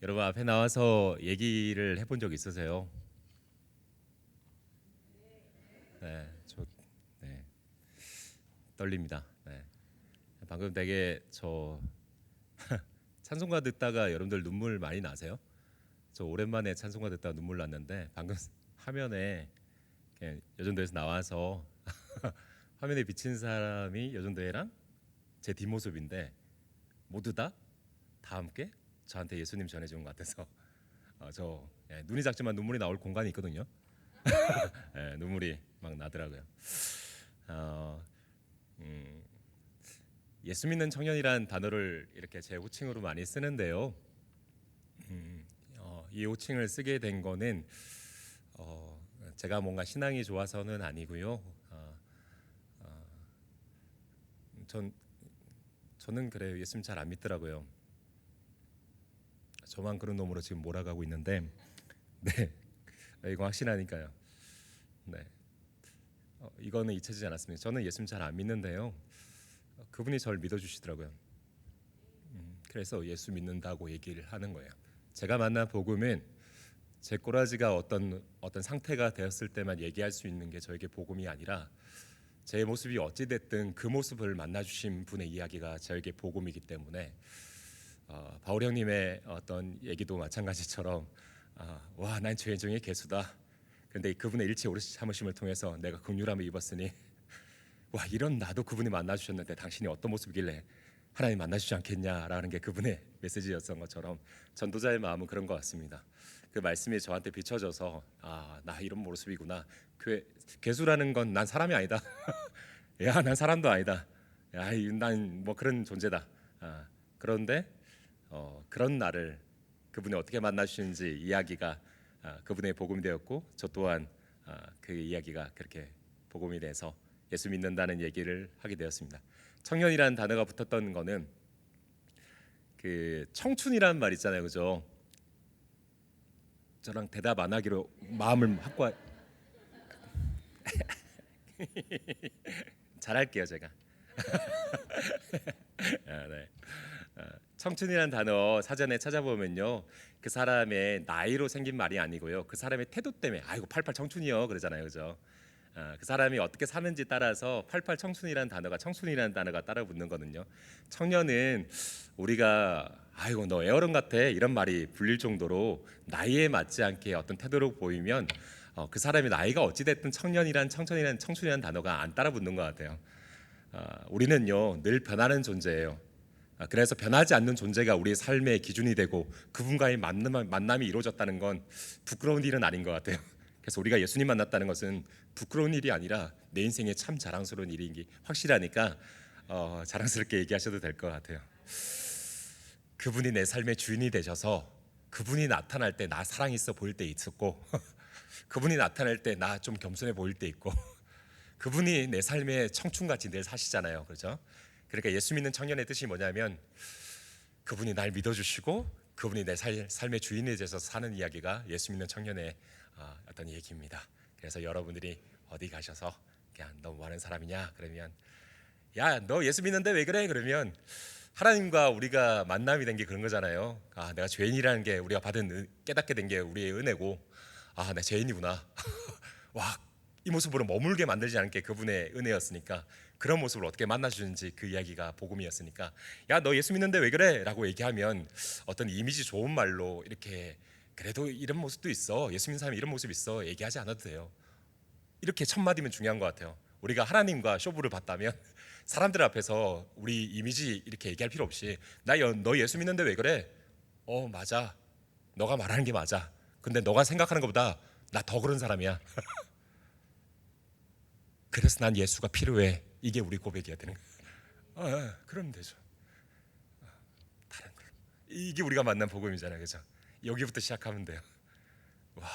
여러분 앞에 나와서 얘기를 해본 적 있으세요? 네, 네, 떨립니다. 네. 방금 되게 찬송가 듣다가 여러분들 눈물 많이 나세요? 저 오랜만에 찬송가 듣다가 눈물 났는데 방금 화면에 그냥 여전도에서 나와서 화면에 비친 사람이 여전도회랑 제 뒷모습인데 모두 다 함께 저한테 예수님 전해준 것 같아서 눈이 작지만 눈물이 나올 공간이 있거든요. 눈물이 막 나더라고요. 어, 음, 예수 믿는 청년이란 단어를 이렇게 제 호칭으로 많이 쓰는데요. 이 호칭을 쓰게 된 거는 어, 제가 뭔가 신앙이 좋아서는 아니고요. 전 저는 그래요. 예수님 잘 안 믿더라고요. 저만 그런 놈으로 지금 몰아가고 있는데, 네, 이거 확신하니까요. 네, 이거는 잊혀지지 않았습니다. 저는 예수님 잘 안 믿는데요. 그분이 저를 믿어주시더라고요. 그래서 예수 믿는다고 얘기를 하는 거예요. 제가 만난 복음은 제 꼬라지가 어떤 상태가 되었을 때만 얘기할 수 있는 게 저에게 복음이 아니라 제 모습이 어찌 됐든 그 모습을 만나 주신 분의 이야기가 저에게 복음이기 때문에 바울 형님의 어떤 얘기도 마찬가지처럼 와, 난 죄인 중에 괴수다. 그런데 그분의 일체 오래 참으심을 통해서 내가 긍휼함을 입었으니 와, 이런 나도 그분이 만나 주셨는데 당신이 어떤 모습이길래 하나님 만나 주지 않겠냐라는 게 그분의 메시지였던 것처럼 전도자의 마음은 그런 것 같습니다. 그 말씀이 저한테 비춰져서 나 이런 모습이구나. 괴수라는 건 난 사람이 아니다. 야, 난 사람도 아니다. 야, 난 뭐 그런 존재다. 그런데 그런 나를 그분이 어떻게 만나 주시는지 이야기가 그분의 복음이 되었고, 저 또한 그 이야기가 그렇게 복음이 돼서 예수 믿는다는 얘기를 하게 되었습니다. 청년이라는 단어가 붙었던 거는 그 청춘이라는 말 있잖아요, 그죠? 저랑 대답 안 하기로 마음을 확고 잘할게요, 제가. 네. 청춘이라는 단어 사전에 찾아보면요, 그 사람의 나이로 생긴 말이 아니고요, 그 사람의 태도 때문에 아이고 88 청춘이요 그러잖아요, 그죠? 그 사람이 어떻게 사는지 따라서 88 청춘이라는 단어가 청춘이라는 단어가 따라 붙는 거든요. 청년은 우리가 아이고 너 애어른 같아 이런 말이 불릴 정도로 나이에 맞지 않게 어떤 태도를 보이면 그 사람의 나이가 어찌 됐든 청춘이라는 단어가 안 따라 붙는 것 같아요. 우리는요 늘 변하는 존재예요. 그래서 변하지 않는 존재가 우리의 삶의 기준이 되고 그분과의 만남이 이루어졌다는 건 부끄러운 일은 아닌 것 같아요. 그래서 우리가 예수님 만났다는 것은 부끄러운 일이 아니라 내 인생에 참 자랑스러운 일인 게 확실하니까 자랑스럽게 얘기하셔도 될 것 같아요. 그분이 내 삶의 주인이 되셔서 그분이 나타날 때 나 사랑 있어 보일 때 있었고 그분이 나타날 때 나 좀 겸손해 보일 때 있고 그분이 내 삶의 청춘같이 늘 사시잖아요, 그렇죠? 그러니까 예수 믿는 청년의 뜻이 뭐냐면 그분이 날 믿어주시고 그분이 내 삶의 주인이 되셔서 사는 이야기가 예수 믿는 청년의 어떤 얘기입니다. 그래서 여러분들이 어디 가셔서 그냥 너 뭐 하는 사람이냐 그러면 야, 너 예수 믿는데 왜 그래? 그러면 하나님과 우리가 만남이 된 게 그런 거잖아요. 내가 죄인이라는 게 우리가 깨닫게 된 게 우리의 은혜고 내 죄인이구나. 와, 이 모습으로 머물게 만들지 않게 그분의 은혜였으니까 그런 모습을 어떻게 만나주는지 그 이야기가 복음이었으니까 야, 너 예수 믿는데 왜 그래? 라고 얘기하면 어떤 이미지 좋은 말로 이렇게 그래도 이런 모습도 있어, 예수 믿는 사람이 이런 모습 있어 얘기하지 않아도 돼요. 이렇게 첫 마디면 중요한 것 같아요. 우리가 하나님과 쇼부를 봤다면 사람들 앞에서 우리 이미지 이렇게 얘기할 필요 없이 너 예수 믿는데 왜 그래? 맞아, 너가 말하는 게 맞아. 근데 너가 생각하는 것보다 나 더 그런 사람이야. 그래서 난 예수가 필요해. 이게 우리 고백이어야 되는 거예요. 그러면 되죠. 다른 걸로. 이게 우리가 만난 복음이잖아요, 그죠? 여기부터 시작하면 돼요. 와,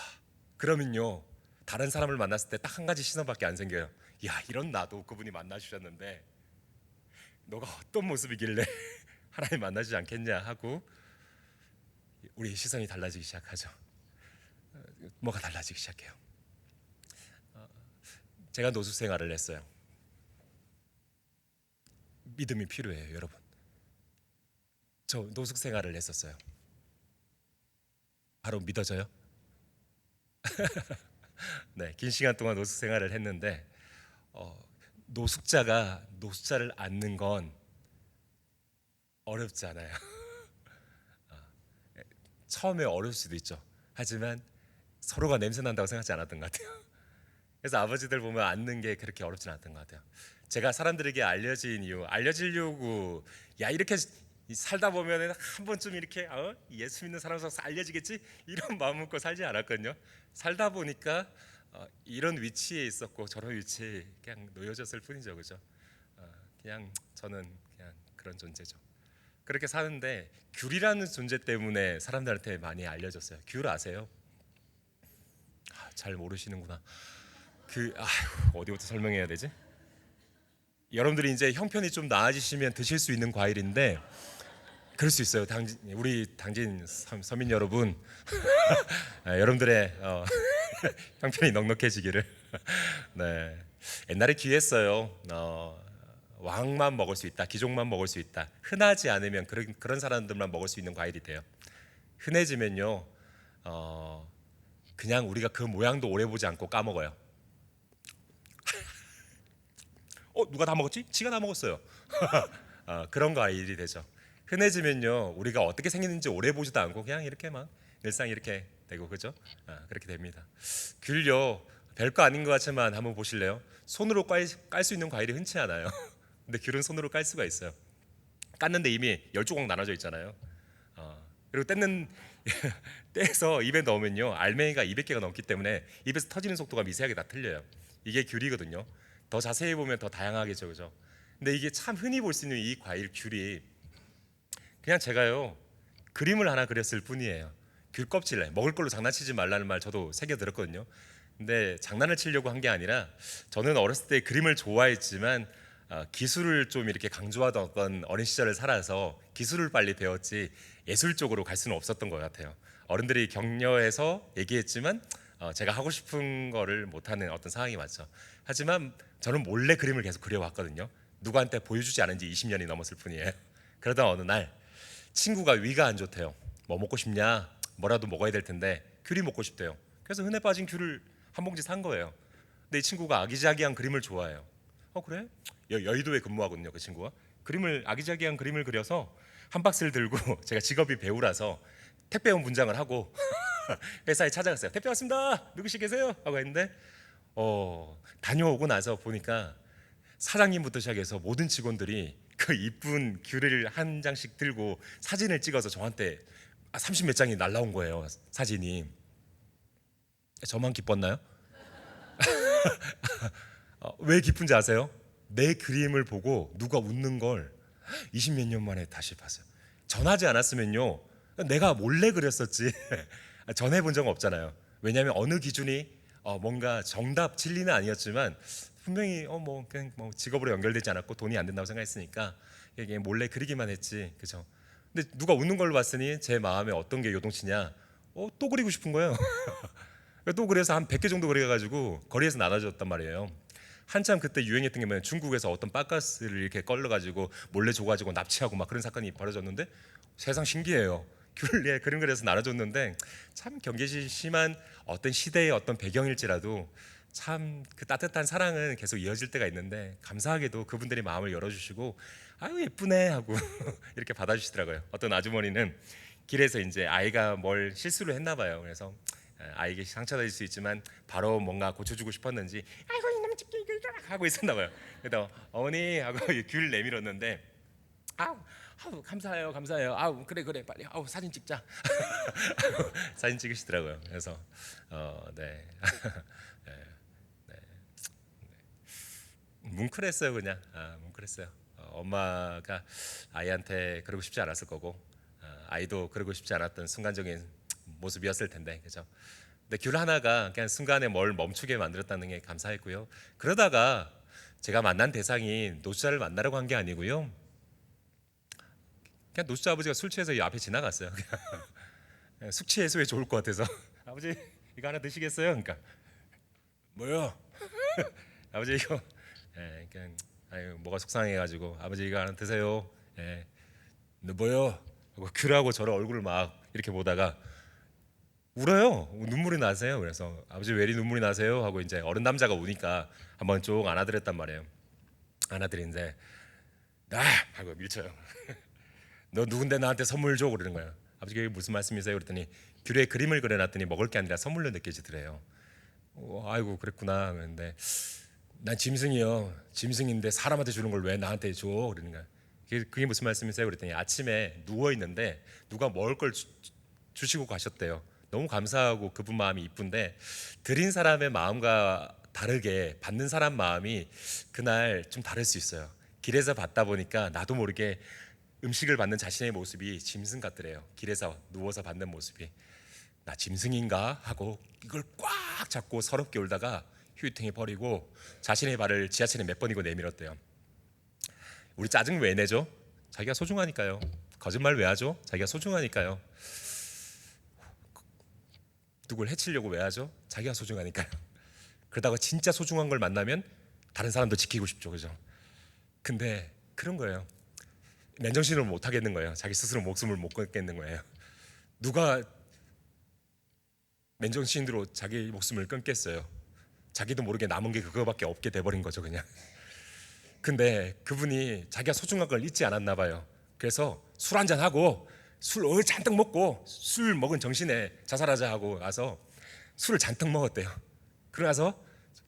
그러면요 다른 사람을 만났을 때 딱 한 가지 시선밖에 안 생겨요. 야, 이런 나도 그분이 만나 주셨는데 너가 어떤 모습이길래 하나님 만나주지 않겠냐 하고 우리의 시선이 달라지기 시작하죠. 뭐가 달라지기 시작해요. 제가 노숙 생활을 했어요. 믿음이 필요해요, 여러분. 저 노숙 생활을 했었어요. 바로 믿어져요? 네, 긴 시간 동안 노숙 생활을 했는데 노숙자가 노숙자를 앉는 건 어렵지 않아요. 처음에 어려울 수도 있죠. 하지만 서로가 냄새 난다고 생각하지 않았던 것 같아요. 그래서 아버지들 보면 앉는 게 그렇게 어렵진 않았던 것 같아요. 제가 사람들에게 알려진 이유, 알려지려고 야 이렇게 살다 보면 한 번쯤 이렇게 예수 믿는 사람으로서 알려지겠지 이런 마음 먹고 살지 않았거든요. 살다 보니까 이런 위치에 있었고 저런 위치에 그냥 놓여졌을 뿐이죠, 그죠? 그냥 저는 그냥 그런 존재죠. 그렇게 사는데 귤이라는 존재 때문에 사람들한테 많이 알려졌어요. 귤 아세요? 잘 모르시는구나. 어디부터 설명해야 되지? 여러분들이 이제 형편이 좀 나아지시면 드실 수 있는 과일인데 그럴 수 있어요. 우리 당진 서민 여러분, 여러분들의 형편이 넉넉해지기를. 네, 옛날에 귀했어요. 왕만 먹을 수 있다, 귀족만 먹을 수 있다. 흔하지 않으면 그런 사람들만 먹을 수 있는 과일이 돼요. 흔해지면요, 그냥 우리가 그 모양도 오래 보지 않고 까먹어요. 누가 다 먹었지? 지가 다 먹었어요. 그런 과일이 되죠. 흔해지면요, 우리가 어떻게 생겼는지 오래 보지도 않고 그냥 이렇게 막 일상 이렇게 되고 그죠? 그렇게 됩니다. 귤요, 별거 아닌 것 같지만 한번 보실래요? 손으로 깔 수 있는 과일이 흔치 않아요. 근데 귤은 손으로 깔 수가 있어요. 깠는데 이미 10조각 나눠져 있잖아요. 그리고 떼서 입에 넣으면요, 알맹이가 200개가 넘기 때문에 입에서 터지는 속도가 미세하게 다 틀려요. 이게 귤이거든요. 더 자세히 보면 더 다양하겠죠, 그죠? 근데 이게 참 흔히 볼 수 있는 이 과일 귤이 그냥 제가요 그림을 하나 그렸을 뿐이에요. 귤 껍질에 먹을 걸로 장난치지 말라는 말 저도 새겨 들었거든요. 근데 장난을 치려고 한 게 아니라 저는 어렸을 때 그림을 좋아했지만 기술을 좀 이렇게 강조하던 어떤 어린 시절을 살아서 기술을 빨리 배웠지 예술 쪽으로 갈 수는 없었던 것 같아요. 어른들이 격려해서 얘기했지만 제가 하고 싶은 거를 못하는 어떤 상황이 맞죠. 하지만 저는 몰래 그림을 계속 그려왔거든요. 누구한테 보여주지 않은 지 20년이 넘었을 뿐이에요. 그러다 어느 날 친구가 위가 안 좋대요. 뭐 먹고 싶냐? 뭐라도 먹어야 될 텐데 귤이 먹고 싶대요. 그래서 흔해 빠진 귤을 한 봉지 산 거예요. 근데 이 친구가 아기자기한 그림을 좋아해요. 그래? 여의도에 근무하거든요, 그 친구가. 아기자기한 그림을 그려서 한 박스를 들고 제가 직업이 배우라서 택배원 분장을 하고 회사에 찾아갔어요. 택배 왔습니다. 누구시 계세요? 하고 했는데 다녀오고 나서 보니까 사장님부터 시작해서 모든 직원들이 그 이쁜 귤을 한 장씩 들고 사진을 찍어서 저한테 30 몇 장이 날라온 거예요. 사진이. 저만 기뻤나요? 왜 기쁜지 아세요? 내 그림을 보고 누가 웃는 걸 20 몇 년 만에 다시 봤어요. 전하지 않았으면요, 내가 몰래 그렸었지 전해 본 적은 없잖아요. 왜냐하면 어느 기준이 뭔가 정답 진리는 아니었지만 분명히 그냥 직업으로 연결되지 않았고 돈이 안 된다고 생각했으니까 이게 몰래 그리기만 했지, 그죠? 근데 누가 웃는 걸로 봤으니 제 마음에 어떤 게 요동치냐? 또 그리고 싶은 거예요. 또 그래서 한 100개 정도 그려가지고 거리에서 나눠줬단 말이에요. 한참 그때 유행했던 게 뭐냐면 중국에서 어떤 바카스를 이렇게 걸러가지고 몰래 줘가지고 납치하고 막 그런 사건이 벌어졌는데 세상 신기해요. 귤에 그림 그려서 나눠줬는데 참 경계심 심한 어떤 시대의 어떤 배경일지라도 참 그 따뜻한 사랑은 계속 이어질 때가 있는데 감사하게도 그분들이 마음을 열어주시고 아유 예쁘네 하고 이렇게 받아주시더라고요. 어떤 아주머니는 길에서 이제 아이가 뭘 실수를 했나 봐요. 그래서 아이에게 상처될 수 있지만 바로 뭔가 고쳐주고 싶었는지 아이고 이놈 집게 하고 있었나 봐요. 그래서 어머니 하고 귤 내밀었는데 아우 감사해요 감사해요 그래 빨리 사진 찍자 사진 찍으시더라고요. 그래서 네. 네, 네. 뭉클했어요 그냥. 뭉클했어요. 엄마가 아이한테 그러고 싶지 않았을 거고 아이도 그러고 싶지 않았던 순간적인 모습이었을 텐데, 그죠? 근데 귤 하나가 그냥 순간에 뭘 멈추게 만들었다는 게 감사했고요. 그러다가 제가 만난 대상이 노숙자를 만나려고 한 게 아니고요. 그냥 노숙자 아버지가 술 취해서 이 앞에 지나갔어요. 숙취 해소에 좋을 것 같아서 아버지 이거 하나 드시겠어요? 그러니까 뭐요? 아버지 이거 그냥 뭐가 속상해가지고 아버지 이거 하나 드세요. 너 뭐요? 하고 귤하고 저를 얼굴을 막 이렇게 보다가 울어요. 눈물이 나세요. 그래서 아버지 왜 이리 눈물이 나세요? 하고 이제 어른 남자가 우니까 한번 쭉 안아드렸단 말이에요. 안아드리는데 아 하고 밀쳐요. 너 누군데 나한테 선물 줘? 그러는 거예요. 아버지 그게 무슨 말씀이세요? 그랬더니 귤에 그림을 그려놨더니 먹을 게 아니라 선물로 느껴지더래요. 아이고 그랬구나. 그런데 난 짐승이요. 짐승인데 사람한테 주는 걸 왜 나한테 줘? 그러는 거야. 그게 무슨 말씀이세요? 그랬더니 아침에 누워 있는데 누가 먹을 걸 주시고 가셨대요. 너무 감사하고 그분 마음이 이쁜데 드린 사람의 마음과 다르게 받는 사람 마음이 그날 좀 다를 수 있어요. 길에서 받다 보니까 나도 모르게 음식을 받는 자신의 모습이 짐승 같더래요. 길에서 누워서 받는 모습이 나 짐승인가 하고 이걸 꽉 잡고 서럽게 울다가 휴유통에 버리고 자신의 발을 지하철에 몇 번이고 내밀었대요. 우리 짜증 왜 내죠? 자기가 소중하니까요. 거짓말 왜 하죠? 자기가 소중하니까요. 누굴 해치려고 왜 하죠? 자기가 소중하니까요. 그러다가 진짜 소중한 걸 만나면 다른 사람도 지키고 싶죠, 그죠? 근데 그런 거예요. 맨정신으로 못 하겠는 거예요. 자기 스스로 목숨을 못 끊겠는 거예요. 누가 맨정신으로 자기 목숨을 끊겠어요? 자기도 모르게 남은 게 그거밖에 없게 돼버린 거죠, 그냥. 근데 그분이 자기가 소중한 걸 잊지 않았나 봐요. 그래서 술 한잔 하고 술 잔뜩 먹고 술 먹은 정신에 자살하자 하고 와서 술을 잔뜩 먹었대요. 그러나서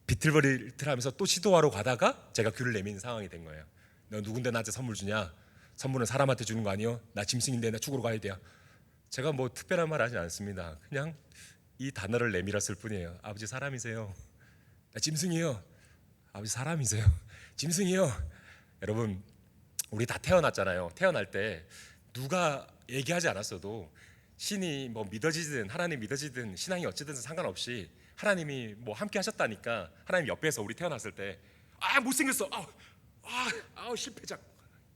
비틀거리틀 하면서 또 시도하러 가다가 제가 귀를 내민 상황이 된 거예요. 너 누군데 나한테 선물 주냐? 선물은 사람한테 주는 거 아니요? 나 짐승인데 나 죽으러 가야 돼요. 제가 뭐 특별한 말 하지 않습니다. 그냥 이 단어를 내밀었을 뿐이에요. 아버지 사람이세요. 나 짐승이요. 아버지 사람이세요. 짐승이요. 여러분 우리 다 태어났잖아요. 태어날 때 누가 얘기하지 않았어도 신이 뭐 믿어지든 하나님 믿어지든 신앙이 어찌든 상관없이 하나님이 뭐 함께 하셨다니까 하나님 옆에서 우리 태어났을 때 못생겼어. 실패작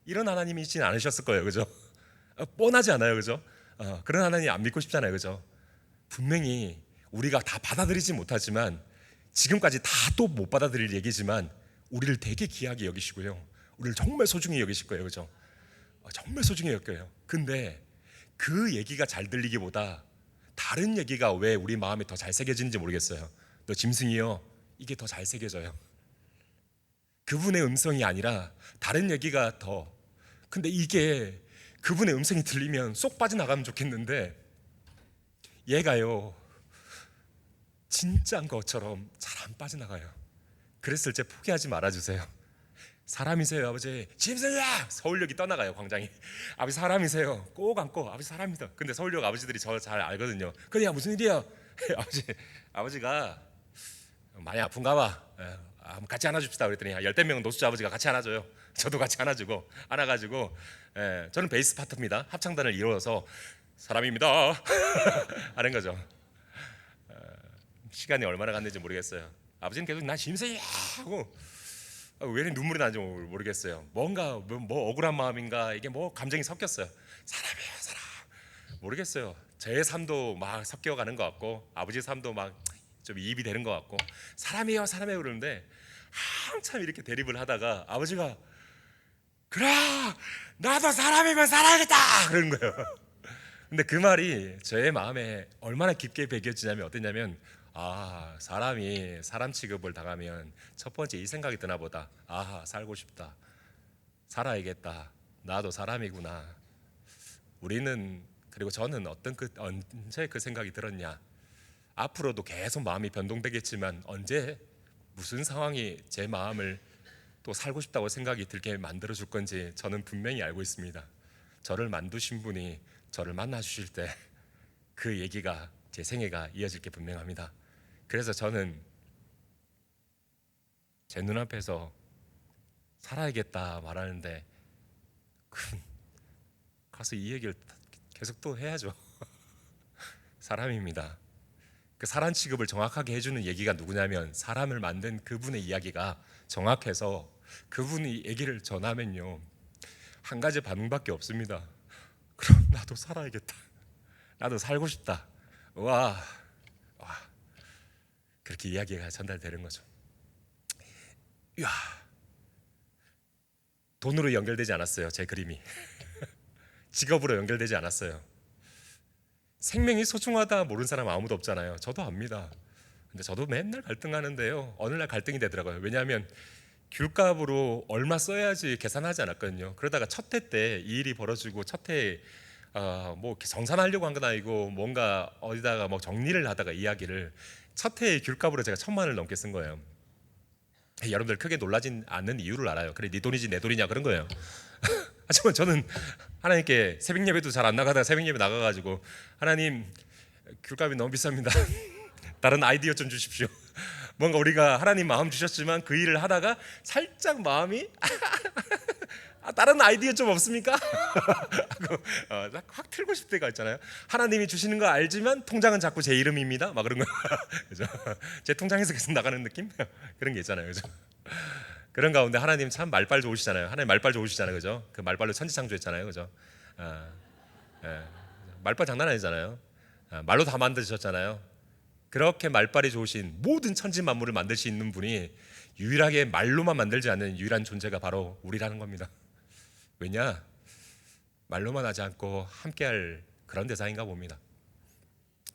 이런 하나님이진 않으셨을 거예요. 그죠? 뻔하지 않아요. 그죠? 그런 하나님 안 믿고 싶잖아요. 그죠? 분명히 우리가 다 받아들이지 못하지만 지금까지 다 또 못 받아들일 얘기지만 우리를 되게 귀하게 여기시고요. 우리를 정말 소중히 여기실 거예요. 그죠? 정말 소중히 여겨요. 근데 그 얘기가 잘 들리기보다 다른 얘기가 왜 우리 마음에 더 잘 새겨지는지 모르겠어요. 너 짐승이요. 이게 더 잘 새겨져요. 그분의 음성이 아니라 다른 얘기가 더. 근데 이게 그분의 음성이 들리면 쏙 빠져나가면 좋겠는데 얘가요 진짜인 것처럼 잘 안 빠져나가요. 그랬을 때 포기하지 말아주세요. 사람이세요 아버지. 짐승이야. 서울역이 떠나가요 광장이. 아버지 사람이세요. 꼭 안고 아버지 사람이다. 근데 서울역 아버지들이 저 잘 알거든요. 그냥 무슨 일이야? 아버지가 많이 아픈가 봐. 같이 안아줍시다 그랬더니 열댓 명은 노숙자 아버지가 같이 안아줘요. 저도 같이 안아주고 안아가지고 저는 베이스 파트입니다. 합창단을 이루어서 사람입니다 하는 거죠. 시간이 얼마나 갔는지 모르겠어요. 아버지는 계속 나 짐승이야 하고 왜 이렇게 눈물이 나는지 모르겠어요. 뭔가 뭐 억울한 마음인가 이게 뭐 감정이 섞였어요. 사람이에요 사람. 모르겠어요. 제 삶도 막 섞여가는 것 같고 아버지 삶도 막 좀 이입이 되는 것 같고 사람이에요 사람이에요 그러는데 한참 이렇게 대립을 하다가 아버지가 그래 나도 사람이면 살아야겠다 그러는 거예요. 근데 그 말이 제 마음에 얼마나 깊게 배겨지냐면 어땠냐면 사람이 사람 취급을 당하면 첫 번째 이 생각이 드나 보다. 살고 싶다. 살아야겠다. 나도 사람이구나. 우리는 그리고 저는 언제 그 생각이 들었냐. 앞으로도 계속 마음이 변동되겠지만 언제 무슨 상황이 제 마음을 또 살고 싶다고 생각이 들게 만들어 줄 건지 저는 분명히 알고 있습니다. 저를 만드신 분이 저를 만나 주실 때 그 얘기가 제 생애가 이어질 게 분명합니다. 그래서 저는 제 눈앞에서 살아야겠다 말하는데 가서 이 얘기를 계속 또 해야죠. 사람입니다. 그 사람 취급을 정확하게 해주는 얘기가 누구냐면 사람을 만든 그분의 이야기가 정확해서 그분이 얘기를 전하면요 한 가지 반응밖에 없습니다. 그럼 나도 살아야겠다. 나도 살고 싶다. 와 그렇게 이야기가 전달되는 거죠. 이야, 돈으로 연결되지 않았어요. 제 그림이 직업으로 연결되지 않았어요. 생명이 소중하다 모르는 사람 아무도 없잖아요. 저도 압니다. 근데 저도 맨날 갈등하는데요. 어느 날 갈등이 되더라고요. 왜냐하면 귤값으로 얼마 써야지 계산하지 않았거든요. 그러다가 첫 해 때 이 일이 벌어지고 첫 해에 뭐 이렇게 정산하려고 한 건 아니고 뭔가 어디다가 뭐 정리를 하다가 이야기를 첫 해의 귤값으로 제가 1,000만 원을 넘게 쓴 거예요. 여러분들 크게 놀라진 않는 이유를 알아요. 그래 네 돈이지 내 돈이냐 그런 거예요. 하지만 저는 하나님께 새벽 예배도 잘 안 나가다가 새벽 예배 나가가지고 하나님 귤값이 너무 비쌉니다. 다른 아이디어 좀 주십시오. 뭔가 우리가 하나님 마음 주셨지만 그 일을 하다가 살짝 마음이 다른 아이디어 좀 없습니까? 하고 확 틀고 싶을 때가 있잖아요. 하나님이 주시는 거 알지만 통장은 자꾸 제 이름입니다. 막 그런 거. 그죠? 제 통장에서 계속 나가는 느낌? 그런 게 있잖아요. 그죠? 그런 가운데 하나님 참 말빨 좋으시잖아요. 하나님 말빨 좋으시잖아요. 그죠? 그 말빨로 천지창조했잖아요. 그죠? 아, 예. 말빨 장난 아니잖아요. 말로 다 만드셨잖아요. 그렇게 말빨이 좋으신 모든 천지 만물을 만들 수 있는 분이 유일하게 말로만 만들지 않는 유일한 존재가 바로 우리라는 겁니다. 왜냐? 말로만 하지 않고 함께할 그런 대상인가 봅니다.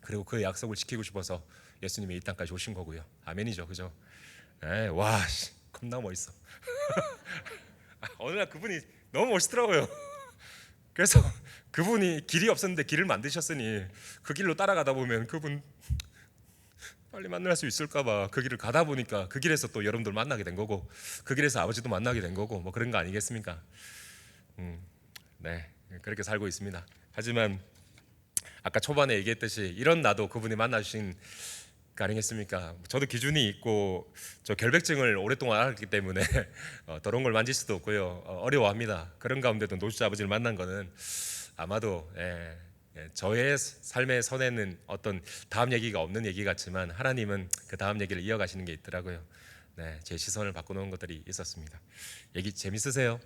그리고 그 약속을 지키고 싶어서 예수님이 이 땅까지 오신 거고요. 아멘이죠, 그죠? 와, 겁나 멋있어. 어느 날 그분이 너무 멋있더라고요. 그래서 그분이 길이 없었는데 길을 만드셨으니 그 길로 따라가다 보면 그분 빨리 만날 수 있을까봐 그 길을 가다 보니까 그 길에서 또 여러분들 만나게 된 거고 그 길에서 아버지도 만나게 된 거고 뭐 그런 거 아니겠습니까? 네, 그렇게 살고 있습니다. 하지만 아까 초반에 얘기했듯이 이런 나도 그분이 만나주신 거 아니겠습니까? 저도 기준이 있고 저 결백증을 오랫동안 앓았기 때문에 더러운 걸 만질 수도 없고요. 어려워합니다. 그런 가운데도 노주자 아버지를 만난 거는 아마도 저의 삶의 선에는 어떤 다음 얘기가 없는 얘기 같지만 하나님은 그 다음 얘기를 이어가시는 게 있더라고요. 네, 제 시선을 바꿔놓은 것들이 있었습니다. 얘기 재밌으세요?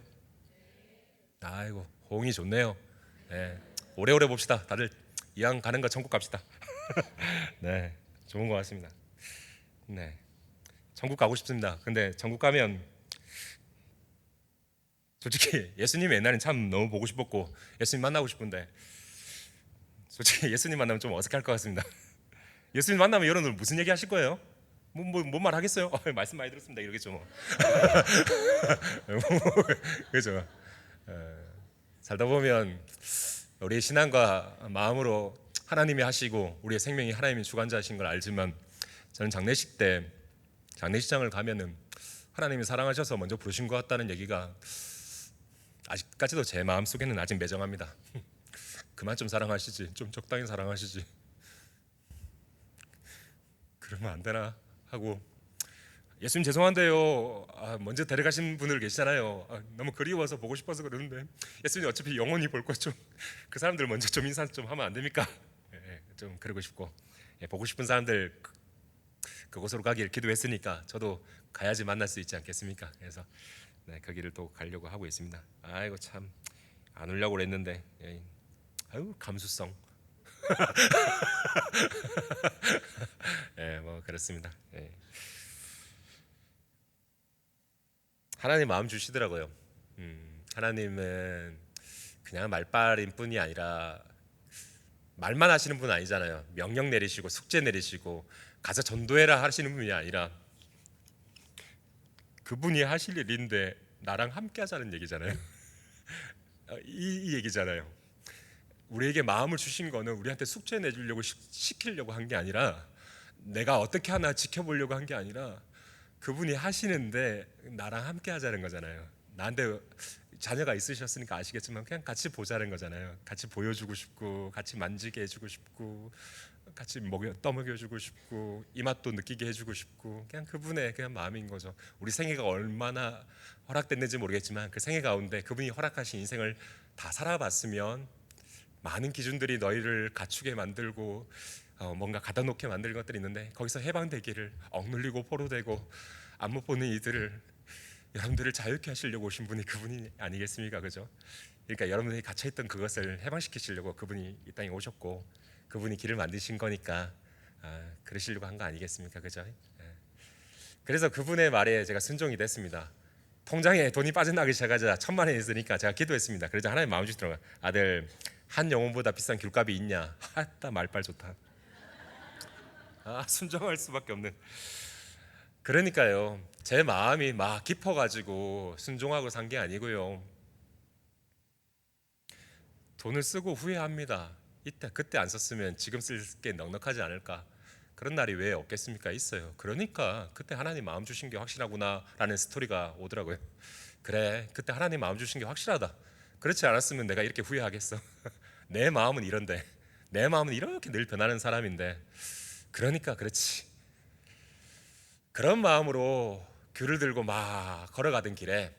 아이고 호응이 좋네요. 네, 오래오래 봅시다. 다들 이왕 가는 거 천국 갑시다. 네, 좋은 것 같습니다. 네, 천국 가고 싶습니다. 근데 천국 가면 솔직히 예수님 옛날엔 참 너무 보고 싶었고 예수님 만나고 싶은데 솔직히 예수님 만나면 좀 어색할 것 같습니다. 예수님 만나면 여러분들 무슨 얘기 하실 거예요? 뭔 말 하겠어요? 말씀 많이 들었습니다. 이러겠죠 뭐. 그죠? 살다 보면 우리의 신앙과 마음으로 하나님이 하시고 우리의 생명이 하나님이 주관자이신 걸 알지만 저는 장례식장을 가면은 하나님이 사랑하셔서 먼저 부르신 것 같다는 얘기가 아직까지도 제 마음속에는 아직 매정합니다. 그만 좀 사랑하시지, 좀 적당히 사랑하시지, 그러면 안 되나 하고 예수님 죄송한데요. 먼저 데려가신 분들 계시잖아요. 너무 그리워서 보고 싶어서 그러는데 예수님 어차피 영원히 볼 것 좀 그 사람들 먼저 좀 인사 좀 하면 안 됩니까? 좀 그러고 싶고 보고 싶은 사람들 그곳으로 가길 기도했으니까 저도 가야지 만날 수 있지 않겠습니까? 그래서 그 길을 또 가려고 하고 있습니다. 아이고 참 안 오려고 그랬는데 아유 감수성. 뭐 그렇습니다. 하나님 마음 주시더라고요. 하나님은 그냥 말빨인 뿐이 아니라 말만 하시는 분 아니잖아요. 명령 내리시고 숙제 내리시고 가서 전도해라 하시는 분이 아니라 그분이 하실 일인데 나랑 함께 하자는 얘기잖아요. 이 얘기잖아요. 우리에게 마음을 주신 거는 우리한테 숙제 내주려고 시키려고 한 게 아니라 내가 어떻게 하나 지켜보려고 한 게 아니라 그분이 하시는데 나랑 함께 하자는 거잖아요. 나한테 자녀가 있으셨으니까 아시겠지만 그냥 같이 보자는 거잖아요. 같이 보여주고 싶고 같이 만지게 해주고 싶고 같이 떠먹여주고 싶고 이 맛도 느끼게 해주고 싶고 그냥 그분의 그냥 마음인 거죠. 우리 생애가 얼마나 허락됐는지 모르겠지만 그 생애 가운데 그분이 허락하신 인생을 다 살아봤으면 많은 기준들이 너희를 갖추게 만들고 뭔가 가다 놓게 만들 것들이 있는데 거기서 해방되기를 억눌리고 포로되고 안 못 보는 이들을 여러분들을 자유케 하시려고 오신 분이 그분이 아니겠습니까? 그죠? 그러니까 여러분들이 갇혀있던 그것을 해방시키시려고 그분이 이 땅에 오셨고 그분이 길을 만드신 거니까 그러시려고 한 거 아니겠습니까? 그죠? 그래서 그분의 말에 제가 순종이 됐습니다. 통장에 돈이 빠져나가기 시작하자 1,000만 원이 있으니까 제가 기도했습니다. 그래서 하나님 마음 주시더라고요. 아들 한 영혼보다 비싼 귤값이 있냐? 아따 말빨 좋다. 순종할 수밖에 없는. 그러니까요, 제 마음이 막 깊어가지고 순종하고 산 게 아니고요. 돈을 쓰고 후회합니다. 이때 그때 안 썼으면 지금 쓸 게 넉넉하지 않을까. 그런 날이 왜 없겠습니까? 있어요. 그러니까 그때 하나님 마음 주신 게 확실하구나라는 스토리가 오더라고요. 그래, 그때 하나님 마음 주신 게 확실하다. 그렇지 않았으면 내가 이렇게 후회하겠어. 내 마음은 이런데, 내 마음은 이렇게 늘 변하는 사람인데. 그러니까 그렇지. 그런 마음으로 귤을 들고 막 걸어가던 길에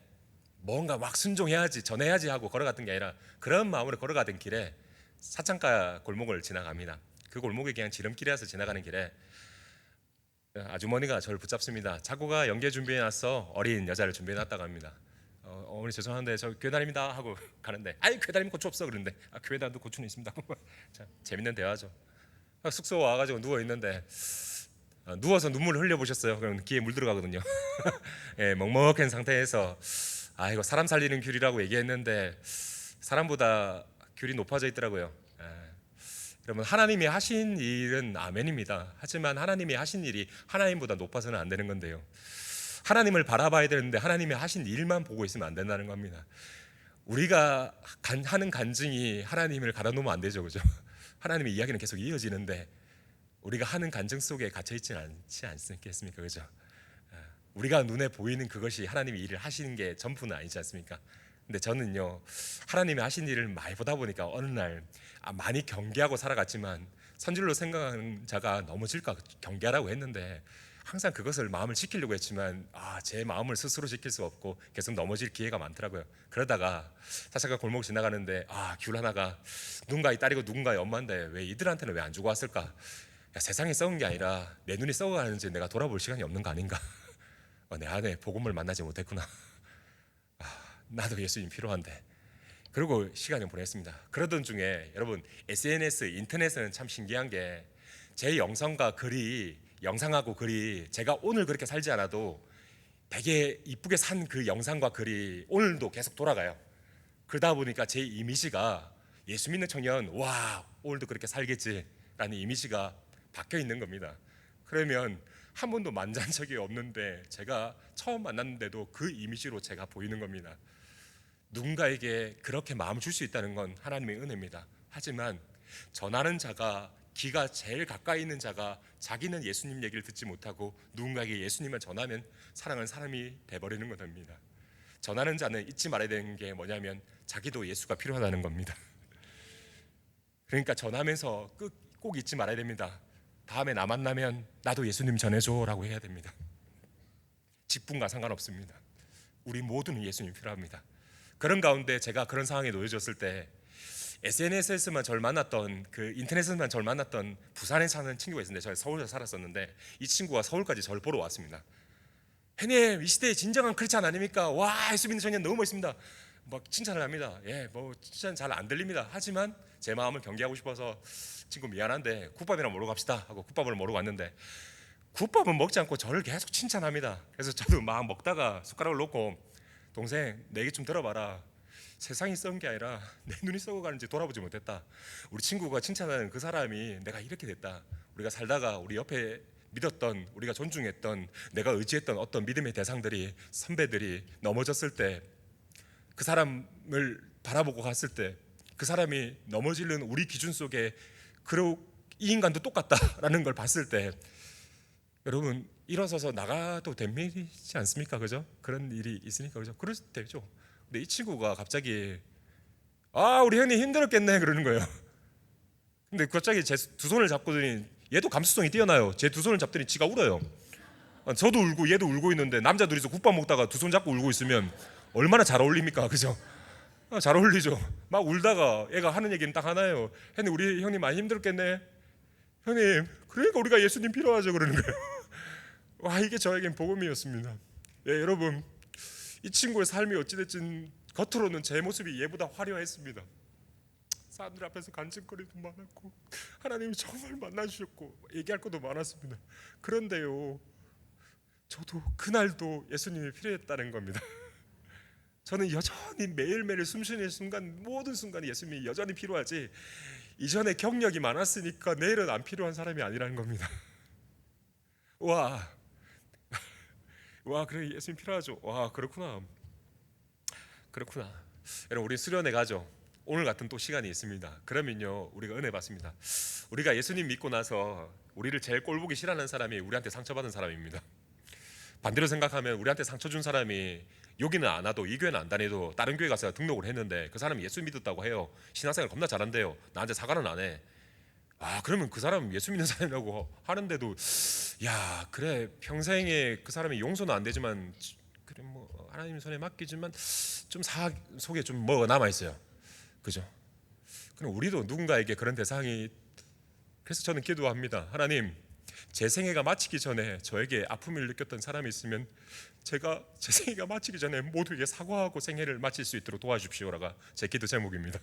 뭔가 막 순종해야지, 전해야지 하고 걸어갔던 게 아니라 그런 마음으로 걸어가던 길에 사창가 골목을 지나갑니다. 그 골목이 그냥 지름길이라서 지나가는 길에 아주머니가 저를 붙잡습니다. 자고가 연계 준비해놨어. 어린 여자를 준비해놨다고 합니다. 어머니 죄송한데 저 교회 다닙니다 하고 가는데, 아이 교회 다니면 고추 없어. 그런데 교회 다녀도 고추는 있습니다. 자, 재밌는 대화죠. 숙소 와가지고 누워 있는데 누워서 눈물을 흘려보셨어요. 그럼 귀에 물 들어가거든요. 예, 먹먹한 상태에서 이거 사람 살리는 귤이라고 얘기했는데 사람보다 귤이 높아져 있더라고요. 여러분, 하나님이 하신 일은 아멘입니다. 하지만 하나님이 하신 일이 하나님보다 높아서는 안 되는 건데요. 하나님을 바라봐야 되는데 하나님이 하신 일만 보고 있으면 안 된다는 겁니다. 우리가 하는 간증이 하나님을 가다 놓으면 안 되죠, 그죠? 하나님의 이야기는 계속 이어지는데 우리가 하는 간증 속에 갇혀 있지는 않지 않겠습니까, 그죠? 우리가 눈에 보이는 그것이 하나님이 일을 하시는 게 전부는 아니지 않습니까? 근데 저는요, 하나님이 하신 일을 많이 보다 보니까 어느 날 많이 경계하고 살아갔지만 선질로 생각하는 자가 넘어질까 경계하라고 했는데 항상 그것을 마음을 지키려고 했지만 제 마음을 스스로 지킬 수 없고 계속 넘어질 기회가 많더라고요. 그러다가 사차가 골목 지나가는데 귤 하나가 누군가의 딸이고 누군가의 엄마인데 왜 이들한테는 왜 안 주고 왔을까? 세상이 썩은 게 아니라 내 눈이 썩어가는지 내가 돌아볼 시간이 없는 거 아닌가? 내 안에 복음을 만나지 못했구나. 나도 예수님 필요한데. 그리고 시간을 보냈습니다. 그러던 중에 여러분, SNS, 인터넷은 참 신기한 게 제 영상과 글이, 영상하고 글이 제가 오늘 그렇게 살지 않아도 되게 이쁘게 산 그 영상과 글이 오늘도 계속 돌아가요. 그러다 보니까 제 이미지가 예수 믿는 청년, 와 오늘도 그렇게 살겠지라는 이미지가 바뀌어 있는 겁니다. 그러면 한 번도 만난 적이 없는데 제가 처음 만났는데도 그 이미지로 제가 보이는 겁니다. 누군가에게 그렇게 마음을 줄 수 있다는 건 하나님의 은혜입니다. 하지만 전하는 자가, 귀가 제일 가까이 있는 자가 자기는 예수님 얘기를 듣지 못하고 누군가에게 예수님을 전하면 사랑하는 사람이 돼버리는 겁니다. 전하는 자는 잊지 말아야 되는 게 뭐냐면 자기도 예수가 필요하다는 겁니다. 그러니까 전하면서 꼭 잊지 말아야 됩니다. 다음에 나 만나면 나도 예수님 전해줘 라고 해야 됩니다. 직분과 상관없습니다. 우리 모두는 예수님 필요합니다. 그런 가운데 제가 그런 상황에 놓여졌을 때 SNS에서만 저를 만났던, 그 인터넷에서만 저를 만났던 부산에 사는 친구가 있었는데, 제가 서울에서 살았었는데 이 친구가 서울까지 저를 보러 왔습니다. 형님, 이 시대의 진정한 크리스찬 아닙니까? 와, 예수 믿는 청년 너무 멋있습니다. 막 칭찬을 합니다. 뭐 칭찬 잘 안 들립니다. 하지만 제 마음을 경계하고 싶어서 친구 미안한데 국밥이나 먹으러 갑시다 하고 국밥을 먹으러 왔는데 국밥은 먹지 않고 저를 계속 칭찬합니다. 그래서 저도 막 먹다가 숟가락을 놓고, 동생 내 얘기 좀 들어봐라. 세상이 썩은 게 아니라 내 눈이 썩어가는지 돌아보지 못했다. 우리 친구가 칭찬하는 그 사람이 내가 이렇게 됐다. 우리가 살다가 우리 옆에 믿었던, 우리가 존중했던, 내가 의지했던 어떤 믿음의 대상들이, 선배들이 넘어졌을 때, 그 사람을 바라보고 갔을 때 그 사람이 넘어지는 우리 기준 속에 이 인간도 똑같다라는 걸 봤을 때 여러분, 일어서서 나가도 됩니지 않습니까? 그죠? 그런 일이 있으니까, 그죠? 그럴 때죠. 근데 이 친구가 갑자기 우리 형님 힘들었겠네 그러는 거예요. 근데 갑자기 제 두 손을 잡고더니, 얘도 감수성이 뛰어나요. 제 두 손을 잡더니 지가 울어요. 저도 울고 얘도 울고 있는데 남자 둘이서 국밥 먹다가 두 손 잡고 울고 있으면 얼마나 잘 어울립니까? 그죠? 잘 어울리죠. 막 울다가 얘가 하는 얘기는 딱 하나예요. 형님, 우리 형님 많이 힘들었겠네. 형님, 그러니까 우리가 예수님 필요하죠 그러는 거예요. 와, 이게 저에겐 복음이었습니다. 여러분, 이 친구의 삶이 어찌됐든 겉으로는 제 모습이 얘보다 화려했습니다. 사람들 앞에서 간증거리도 많았고 하나님이 정말 만나주셨고 얘기할 것도 많았습니다. 그런데요, 저도 그날도 예수님이 필요했다는 겁니다. 저는 여전히 매일매일 숨쉬는 순간, 모든 순간이 예수님이 여전히 필요하지, 이전에 경력이 많았으니까 내일은 안 필요한 사람이 아니라는 겁니다. 와, 그래, 예수님 필요하죠. 와, 그렇구나. 여러분, 우리 수련회 가죠. 오늘 같은 또 시간이 있습니다. 그러면요, 우리가 은혜 받습니다. 우리가 예수님 믿고 나서 우리를 제일 꼴보기 싫어하는 사람이 우리한테 상처받은 사람입니다. 반대로 생각하면 우리한테 상처 준 사람이 여기는 안 와도, 이 교회는 안 다녀도 다른 교회 가서 등록을 했는데 그 사람이 예수 믿었다고 해요. 신앙생활 겁나 잘한대요. 나한테 사과는 안 해. 그러면 그 사람 예수 믿는 사람이라고 하는데도, 야, 그래, 평생에 그 사람이 용서는 안 되지만, 그래, 뭐 하나님 손에 맡기지만 좀 속에 좀 뭐가 남아 있어요. 그죠? 그럼 우리도 누군가에게 그런 대상이, 그래서 저는 기도합니다. 하나님, 제 생애가 마치기 전에 저에게 아픔을 느꼈던 사람이 있으면 제가 제 생애가 마치기 전에 모두에게 사과하고 생애를 마칠 수 있도록 도와주십시오라가 제 기도 제목입니다.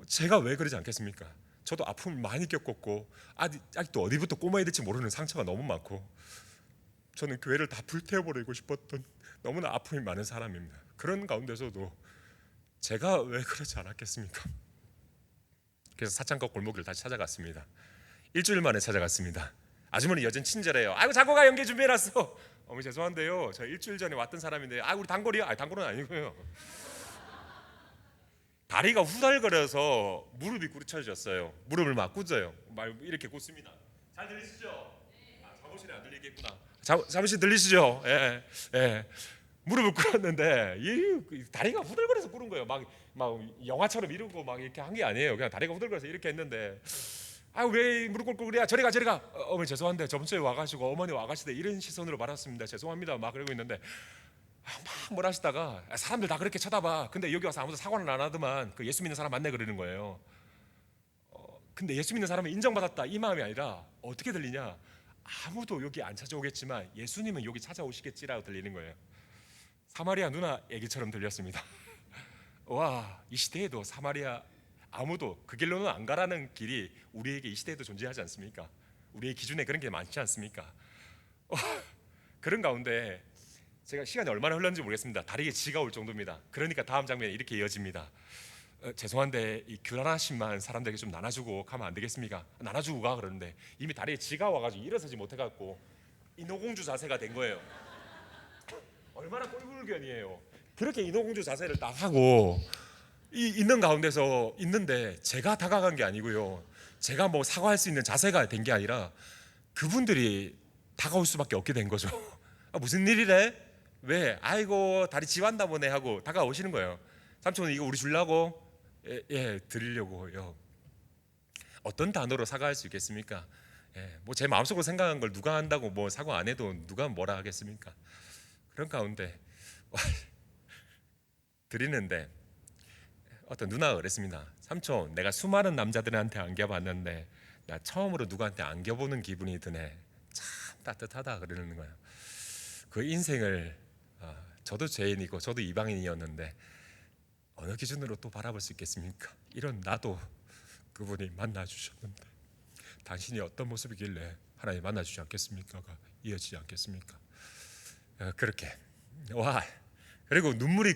제가 왜 그러지 않겠습니까? 저도 아픔을 많이 겪었고 아직도 어디부터 꼽아야 될지 모르는 상처가 너무 많고, 저는 교회를 다 불태워버리고 싶었던 너무나 아픔이 많은 사람입니다. 그런 가운데서도 제가 왜 그러지 않았겠습니까? 그래서 사창가 골목을 다시 찾아갔습니다. 일주일 만에 찾아갔습니다. 아주머니 여전 친절해요. 아이고, 자고가 연계 준비해놨어. 어머니 죄송한데요, 저 일주일 전에 왔던 사람인데, 우리 단골이요? 단골은 아니고요. 다리가 후달거려서 무릎이 구르쳐졌어요. 무릎을 막 굳어요. 막 이렇게 굳습니다. 잘 들리시죠? 사무실에 안 들리겠구나. 사무실 들리시죠? 예, 예. 무릎을 꿇었는데 이 다리가 후들거려서 꿇은 거예요. 막 영화처럼 이러고 막 이렇게 한 게 아니에요. 그냥 다리가 후들거려서 이렇게 했는데, 왜 무릎 꿇고 그래야, 저리 가. 어머니 죄송한데 저번 주에 와가지고 어머니 와가시대 이런 시선으로 받았습니다. 죄송합니다. 막 그러고 있는데, 막 뭐라 하시다가, 사람들 다 그렇게 쳐다봐. 근데 여기 와서 아무도 사과는 안 하더만 그 예수 믿는 사람 맞네 그러는 거예요. 근데 예수 믿는 사람은 인정받았다 이 마음이 아니라, 어떻게 들리냐, 아무도 여기 안 찾아오겠지만 예수님은 여기 찾아오시겠지라고 들리는 거예요. 사마리아 누나 얘기처럼 들렸습니다. 와, 이 시대에도 사마리아, 아무도 그 길로는 안 가라는 길이 우리에게 이 시대에도 존재하지 않습니까? 우리의 기준에 그런 게 많지 않습니까? 그런 가운데 제가 시간이 얼마나 흘렀는지 모르겠습니다. 다리에 쥐가 올 정도입니다. 그러니까 다음 장면이 이렇게 이어집니다. 죄송한데 이 교란하신만 사람들에게 좀 나눠주고 가면 안 되겠습니까? 나눠주고 가. 그러는데 이미 다리에 쥐가 와가지고 일어서지 못해갖고 인어공주 자세가 된 거예요. 얼마나 꼴불견이에요. 그렇게 인어공주 자세를 딱 하고 있는 가운데서 있는데, 제가 다가간 게 아니고요, 제가 뭐 사과할 수 있는 자세가 된 게 아니라 그분들이 다가올 수밖에 없게 된 거죠. 무슨 일이래? 왜? 아이고, 다리 지왔나 보네 하고 다가오시는 거예요. 삼촌 이거 우리 주려고? 예, 드리려고요. 어떤 단어로 사과할 수 있겠습니까? 뭐 제 마음속으로 생각한 걸 누가 한다고 뭐 사과 안 해도 누가 뭐라 하겠습니까? 그런 가운데 드리는데 어떤 누나가 그랬습니다. 삼촌, 내가 수많은 남자들한테 안겨봤는데 나 처음으로 누구한테 안겨보는 기분이 드네. 참 따뜻하다 그러는 거예요. 그 인생을, 저도 죄인이고 저도 이방인이었는데 어느 기준으로 또 바라볼 수 있겠습니까? 이런 나도 그분이 만나주셨는데 당신이 어떤 모습이길래 하나님 만나주지 않겠습니까가 이어지지 않겠습니까? 그렇게, 와, 그리고 눈물이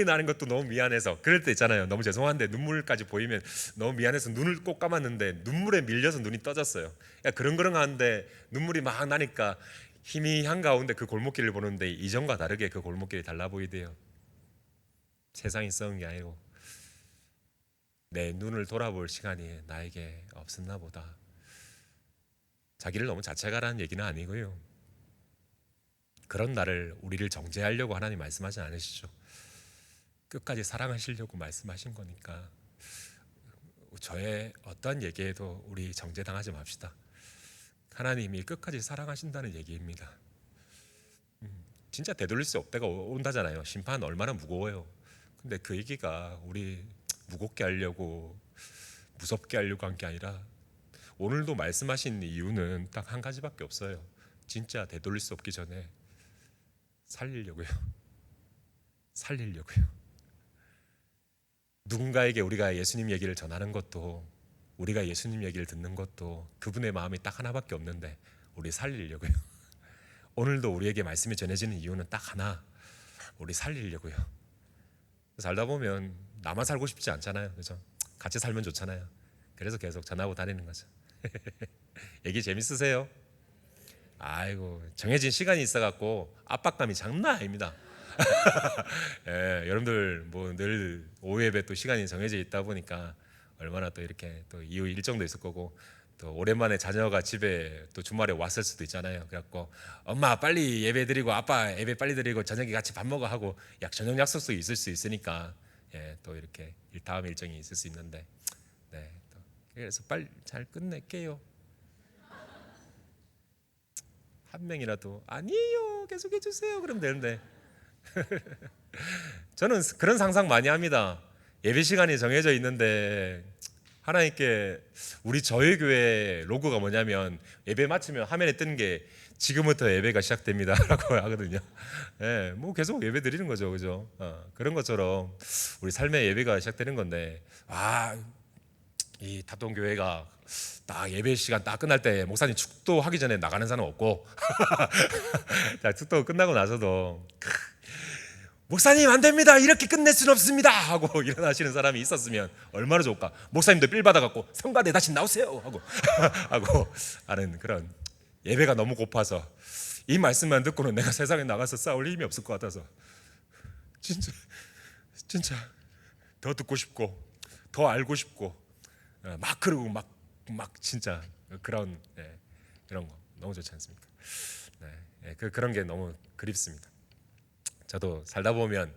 나는 것도 너무 미안해서, 그럴 때 있잖아요. 너무 죄송한데 눈물까지 보이면 너무 미안해서 눈을 꼭 감았는데 눈물에 밀려서 눈이 떠졌어요. 그렁그렁하는데 눈물이 막 나니까 희미한 가운데 그 골목길을 보는데 이전과 다르게 그 골목길이 달라 보이대요. 세상이 썩은 게 아니고 내 눈을 돌아볼 시간이 나에게 없었나 보다. 자기를 너무 자책하라는 얘기는 아니고요, 그런 나를, 우리를 정죄하려고 하나님 말씀하지 않으시죠. 끝까지 사랑하시려고 말씀하신 거니까 저의 어떠한 얘기에도 우리 정죄당하지 맙시다. 하나님이 끝까지 사랑하신다는 얘기입니다. 진짜 되돌릴 수 없다가 온다잖아요. 심판 얼마나 무거워요. 근데 그 얘기가 우리 무겁게 하려고, 무섭게 하려고 한 게 아니라, 오늘도 말씀하신 이유는 딱 한 가지밖에 없어요. 진짜 되돌릴 수 없기 전에 살리려고요. 누군가에게 우리가 예수님 얘기를 전하는 것도, 우리가 예수님 얘기를 듣는 것도 그분의 마음이 딱 하나밖에 없는데 우리 살리려고요. 오늘도 우리에게 말씀이 전해지는 이유는 딱 하나, 우리 살리려고요. 살다 보면 나만 살고 싶지 않잖아요, 그죠? 같이 살면 좋잖아요. 그래서 계속 전화하고 다니는 거죠. 얘기 재밌으세요? 아이고, 정해진 시간이 있어갖고 압박감이 장난 아닙니다. 예, 여러분들 뭐 늘 오후 예배 또 시간이 정해져 있다 보니까 얼마나 또 이렇게 또 이후 일정도 있을 거고, 또 오랜만에 자녀가 집에 또 주말에 왔을 수도 있잖아요. 그래갖고 엄마 빨리 예배 드리고 아빠 예배 빨리 드리고 저녁에 같이 밥 먹어 하고 저녁 약속도 있을 수 있으니까, 예, 또 이렇게 다음 일정이 있을 수 있는데, 네, 또 그래서 빨리 잘 끝낼게요. 한 명이라도 아니에요 계속해 주세요 그러면 되는데, 저는 그런 상상 많이 합니다. 예배 시간이 정해져 있는데 하나님께 우리 저희 교회 로고가 뭐냐면 예배 마치면 화면에 뜨는 게 지금부터 예배가 시작됩니다라고 하거든요. 예, 뭐 계속 예배 드리는 거죠, 그죠? 그런 것처럼 우리 삶의 예배가 시작되는 건데, 이 탑동 교회가 딱 예배 시간 딱 끝날 때 목사님 축도하기 전에 나가는 사람 없고, 자, 축도 끝나고 나서도 목사님 안 됩니다 이렇게 끝낼 수는 없습니다 하고 일어나시는 사람이 있었으면 얼마나 좋을까. 목사님도 삘 받아갖고 성가대 다시 나오세요 하고 하고 하는 그런 예배가 너무 고파서 이 말씀만 듣고는 내가 세상에 나가서 싸울 힘이 없을 것 같아서 진짜 더 듣고 싶고 더 알고 싶고 막 그러고 막 진짜 그런, 그런 거 너무 좋지 않습니까? 네, 그런 게 너무 그립습니다. 저도 살다 보면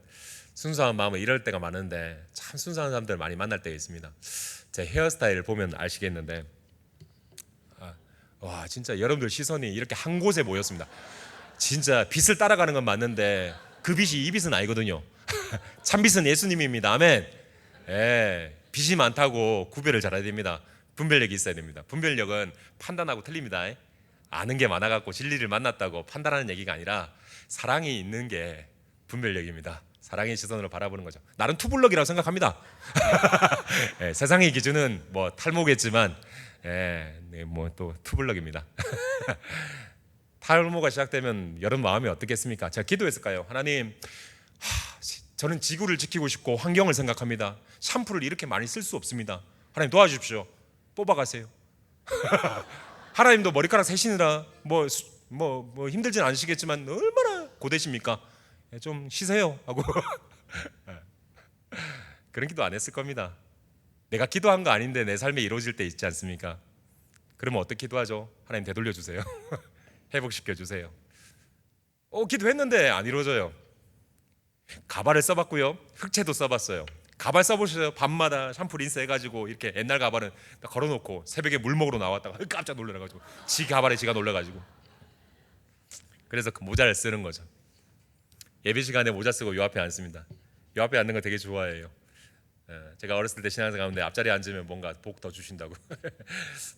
순수한 마음은 이럴 때가 많은데 참 순수한 사람들 많이 만날 때가 있습니다. 제 헤어스타일을 보면 아시겠는데, 와 진짜 여러분들 시선이 이렇게 한 곳에 모였습니다. 진짜 빛을 따라가는 건 맞는데 그 빛이 이 빛은 아니거든요. 참 빛은 예수님입니다. 아멘. 예, 빛이 많다고 구별을 잘해야 됩니다. 분별력이 있어야 됩니다. 분별력은 판단하고 틀립니다. 아는 게 많아갖고 진리를 만났다고 판단하는 얘기가 아니라 사랑이 있는 게 분별력입니다. 사랑의 시선으로 바라보는 거죠. 나는 투블럭이라고 생각합니다. 예, 세상의 기준은 뭐 탈모겠지만, 뭐 또 투블럭입니다. 탈모가 시작되면 여러분 마음이 어떻겠습니까? 제가 기도했을까요? 하나님, 저는 지구를 지키고 싶고 환경을 생각합니다. 샴푸를 이렇게 많이 쓸 수 없습니다. 하나님 도와주십시오. 뽑아가세요. 하나님도 머리카락 세시느라 뭐 힘들진 않으시겠지만 얼마나 고되십니까? 좀 쉬세요 하고 그런 기도 안 했을 겁니다. 내가 기도한 거 아닌데 내 삶에 이루어질 때 있지 않습니까? 그러면 어떻게 기도하죠? 하나님 되돌려 주세요. 회복시켜 주세요. 기도했는데 안 이루어져요. 가발을 써봤고요, 흑채도 써봤어요. 가발 써보셔요. 밤마다 샴푸 린스 해가지고 이렇게 옛날 가발은 걸어놓고 새벽에 물 먹으러 나왔다가 깜짝 놀라가지고 지 가발에 지가 놀라가지고, 그래서 그 모자를 쓰는 거죠. 예배 시간에 모자 쓰고 요 앞에 앉습니다. 요 앞에 앉는 거 되게 좋아해요. 제가 어렸을 때 신앙생활 가운데 앞자리에 앉으면 뭔가 복 더 주신다고.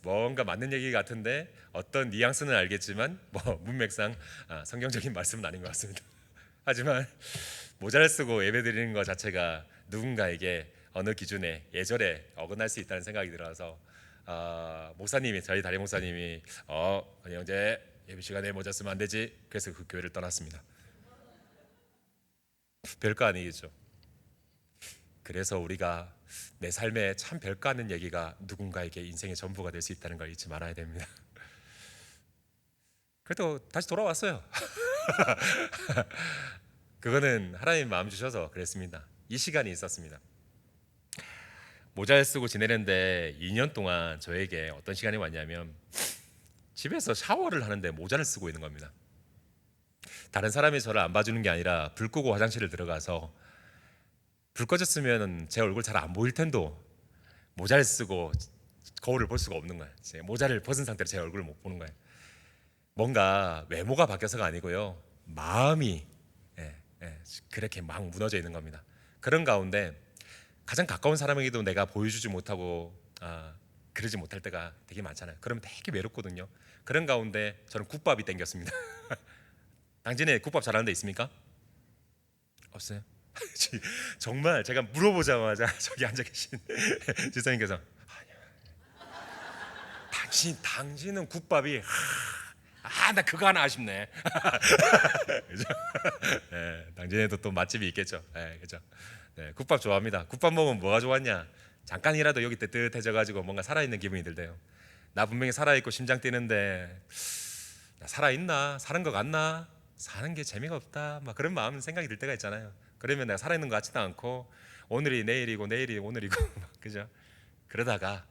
뭔가 맞는 얘기 같은데 어떤 뉘앙스는 알겠지만 뭐 문맥상 성경적인 말씀은 아닌 것 같습니다. 하지만 모자를 쓰고 예배 드리는 것 자체가 누군가에게 어느 기준에 예절에 어긋날 수 있다는 생각이 들어서, 목사님이, 저희 담임 목사님이 형제 예배 시간에 모자 쓰면 안 되지, 그래서 그 교회를 떠났습니다. 별거 아니겠죠. 그래서 우리가 내 삶에 참 별거 아닌 얘기가 누군가에게 인생의 전부가 될 수 있다는 걸 잊지 말아야 됩니다. 그래도 다시 돌아왔어요. 그거는 하나님 마음 주셔서 그랬습니다. 이 시간이 있었습니다. 모자를 쓰고 지내는데 2년 동안 저에게 어떤 시간이 왔냐면 집에서 샤워를 하는데 모자를 쓰고 있는 겁니다. 다른 사람이 저를 안 봐주는 게 아니라 불 끄고 화장실을 들어가서 불 꺼졌으면 제 얼굴 잘 안 보일 텐도 모자를 쓰고 거울을 볼 수가 없는 거예요. 제 모자를 벗은 상태로 제 얼굴을 못 보는 거예요. 뭔가 외모가 바뀌어서가 아니고요, 마음이 그렇게 막 무너져 있는 겁니다. 그런 가운데 가장 가까운 사람에게도 내가 보여주지 못하고 그러지 못할 때가 되게 많잖아요. 그러면 되게 외롭거든요. 그런 가운데 저는 국밥이 땡겼습니다. 당진에 국밥 잘하는 데 있습니까? 없어요? 정말 제가 물어보자마자 저기 앉아 계신 지사님께서 당신은 국밥이 나 그거 하나 아쉽네. 그죠? 예, 당진에도 또 맛집이 있겠죠. 예, 그죠? 네, 국밥 좋아합니다. 국밥 먹으면 뭐가 좋았냐? 잠깐이라도 여기 뜨뜻해져가지고 뭔가 살아있는 기분이 들대요. 나 분명히 살아있고 심장 뛰는데 나 살아있나? 사는 것 같나? 사는 게 재미가 없다. 막 그런 마음 생각이 들 때가 있잖아요. 그러면 내가 살아있는 것 같지도 않고 오늘이 내일이고 내일이 오늘이고 그죠? 그러다가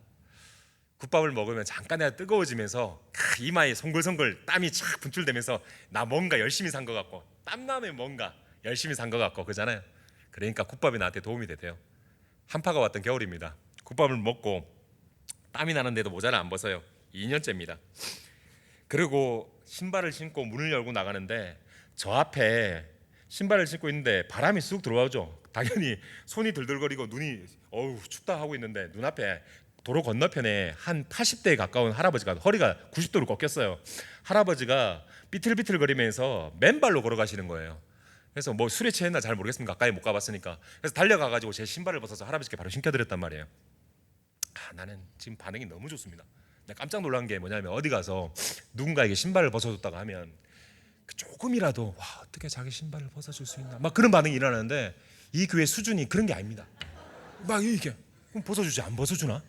국밥을 먹으면 잠깐이라도 뜨거워지면서 이마에 송글송글 땀이 착 분출되면서 나 뭔가 열심히 산 것 같고 땀나면 뭔가 열심히 산 것 같고 그잖아요. 그러니까 국밥이 나한테 도움이 되대요. 한파가 왔던 겨울입니다. 국밥을 먹고 땀이 나는데도 모자를 안 벗어요. 2년째입니다. 그리고 신발을 신고 문을 열고 나가는데 저 앞에 신발을 신고 있는데 바람이 쑥 들어오죠. 당연히 손이 들들거리고 눈이 어우 춥다 하고 있는데 눈앞에 도로 건너편에 한 80대에 가까운 할아버지가 허리가 90도로 꺾였어요. 할아버지가 비틀비틀거리면서 맨발로 걸어가시는 거예요. 그래서 뭐 술에 취했나 잘 모르겠습니다. 가까이 못 가봤으니까. 그래서 달려가가지고 제 신발을 벗어서 할아버지께 바로 신겨드렸단 말이에요. 나는 지금 반응이 너무 좋습니다. 내가 깜짝 놀란 게 뭐냐면 어디 가서 누군가에게 신발을 벗어줬다가 하면 조금이라도 와 어떻게 자기 신발을 벗어줄 수 있나 막 그런 반응이 일어나는데 이 교회 수준이 그런 게 아닙니다. 막 이게 그럼 벗어주지 안 벗어주나?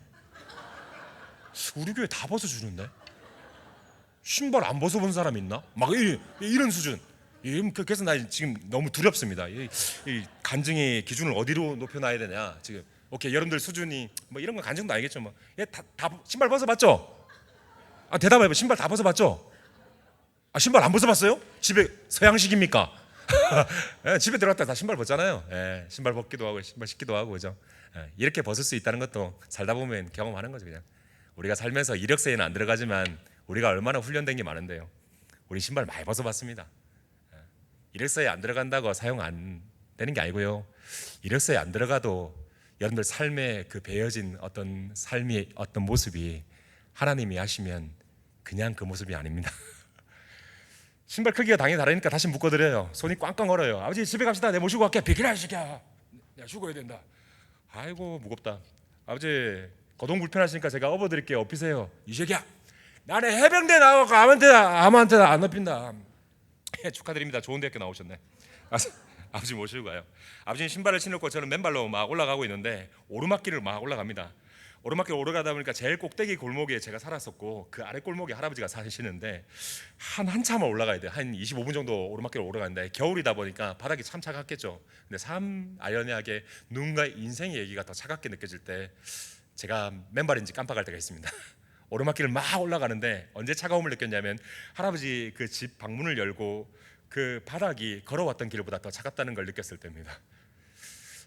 우리 교회 다 벗어주는데 신발 안 벗어본 사람 있나? 막 이런 수준. 그래서 나 지금 너무 두렵습니다. 이 간증의 기준을 어디로 높여놔야 되냐 지금. 오케이 여러분들 수준이 뭐 이런 건 간증도 아니겠죠 뭐. 다 신발 벗어봤죠? 대답해봐. 신발 다 벗어봤죠? 신발 안 벗어봤어요? 집에 서양식입니까? 예, 집에 들어갔다 다 신발 벗잖아요. 예, 신발 벗기도 하고 신발 신기도 하고 그죠? 예, 이렇게 벗을 수 있다는 것도 살다 보면 경험하는 거죠 그냥. 우리가 살면서 이력서에는 안 들어가지만 우리가 얼마나 훈련된 게 많은데요. 우리 신발 많이 벗어봤습니다. 예, 이력서에 안 들어간다고 사용 안 되는 게 아니고요. 이력서에 안 들어가도 여러분들 삶에 그 배어진 어떤 삶의 어떤 모습이 하나님이 하시면 그냥 그 모습이 아닙니다. 신발 크기가 당연히 다르니까 다시 묶어드려요. 손이 꽝꽝 얼어요. 아버지 집에 갑시다. 내가 모시고 갈게. 비키라 시켜. 내가 죽어야 된다. 아이고 무겁다. 아버지 거동 불편하시니까 제가 업어드릴게요. 업히세요. 이 새끼야. 나는 해병대 나와서 아무한테나 안 업힌다. 축하드립니다. 좋은 대학교 나오셨네. 아버지 모시고 가요. 아버지는 신발을 신었고 저는 맨발로 막 올라가고 있는데 오르막길을 막 올라갑니다. 오르막길 오르가다 보니까 제일 꼭대기 골목에 제가 살았었고 그 아래 골목에 할아버지가 사시는데 한참을 올라가야 돼요. 한 25분 정도 오르막길을 오르가는데 겨울이다 보니까 바닥이 참 차갑겠죠. 근데 참 아련하게 누군가의 인생의 얘기가 더 차갑게 느껴질 때 제가 맨발인지 깜빡할 때가 있습니다. 오르막길을 막 올라가는데 언제 차가움을 느꼈냐면 할아버지 그 집 방문을 열고 그 바닥이 걸어왔던 길보다 더 차갑다는 걸 느꼈을 때입니다.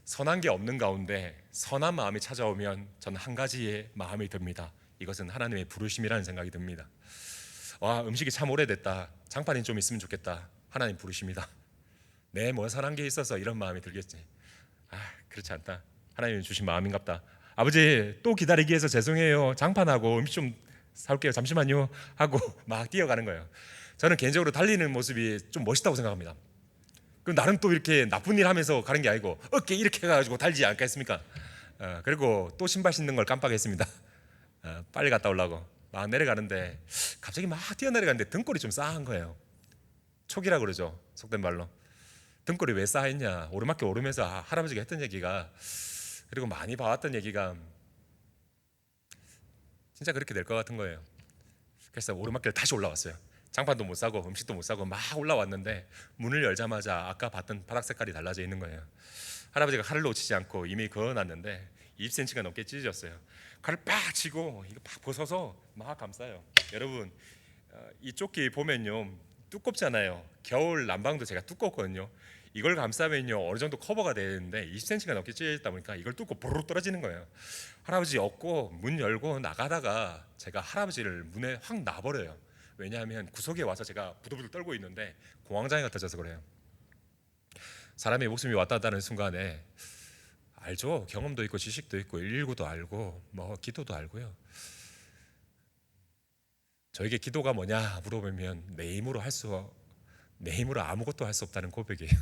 선한 게 없는 가운데 선한 마음이 찾아오면 저는 한 가지의 마음이 듭니다. 이것은 하나님의 부르심이라는 생각이 듭니다. 와 음식이 참 오래됐다. 장판이 좀 있으면 좋겠다. 하나님 부르심이다. 내 뭐 선한 게 있어서 이런 마음이 들겠지. 그렇지 않다. 하나님이 주신 마음인갑다. 아버지 또 기다리기 위해서 죄송해요. 장판하고 음식 좀 사올게요. 잠시만요 하고 막 뛰어가는 거예요. 저는 개인적으로 달리는 모습이 좀 멋있다고 생각합니다. 그럼 나름 또 이렇게 나쁜 일 하면서 가는 게 아니고 어깨 이렇게 해가지고 달리지 않겠습니까? 그리고 또 신발 신는 걸 깜빡했습니다. 빨리 갔다 오려고 막 내려가는데 갑자기 막 뛰어내려가는데 등골이 좀 싸한 거예요. 촉이라 그러죠 속된 말로. 등골이 왜 싸했냐 오르막길 오르면서 할아버지가 했던 얘기가 그리고 많이 봐왔던 얘기가 진짜 그렇게 될 것 같은 거예요. 그래서 오르막길 다시 올라왔어요. 장판도 못 사고 음식도 못 사고 막 올라왔는데 문을 열자마자 아까 봤던 바닥 색깔이 달라져 있는 거예요. 할아버지가 칼을 놓치지 않고 이미 그어놨는데 20cm가 넘게 찢어졌어요. 칼을 빡 치고 이거 팍 벗어서 막 감싸요. 여러분 이 조끼 보면요 두껍잖아요. 겨울 난방도 제가 두껍거든요. 이걸 감싸면요 어느 정도 커버가 되는데 20cm가 넘게 찢어졌다 보니까 이걸 뚫고 보르륵 떨어지는 거예요. 할아버지 업고 문 열고 나가다가 제가 할아버지를 문에 확 놔버려요. 왜냐하면 구석에 와서 제가 부들부들 떨고 있는데 공황장애가 터져서 그래요. 사람의 목숨이 왔다 갔다 하는 순간에 알죠. 경험도 있고 지식도 있고 119도 알고 뭐 기도도 알고요. 저에게 기도가 뭐냐 물어보면 내 힘으로 아무것도 할 수 없다는 고백이에요.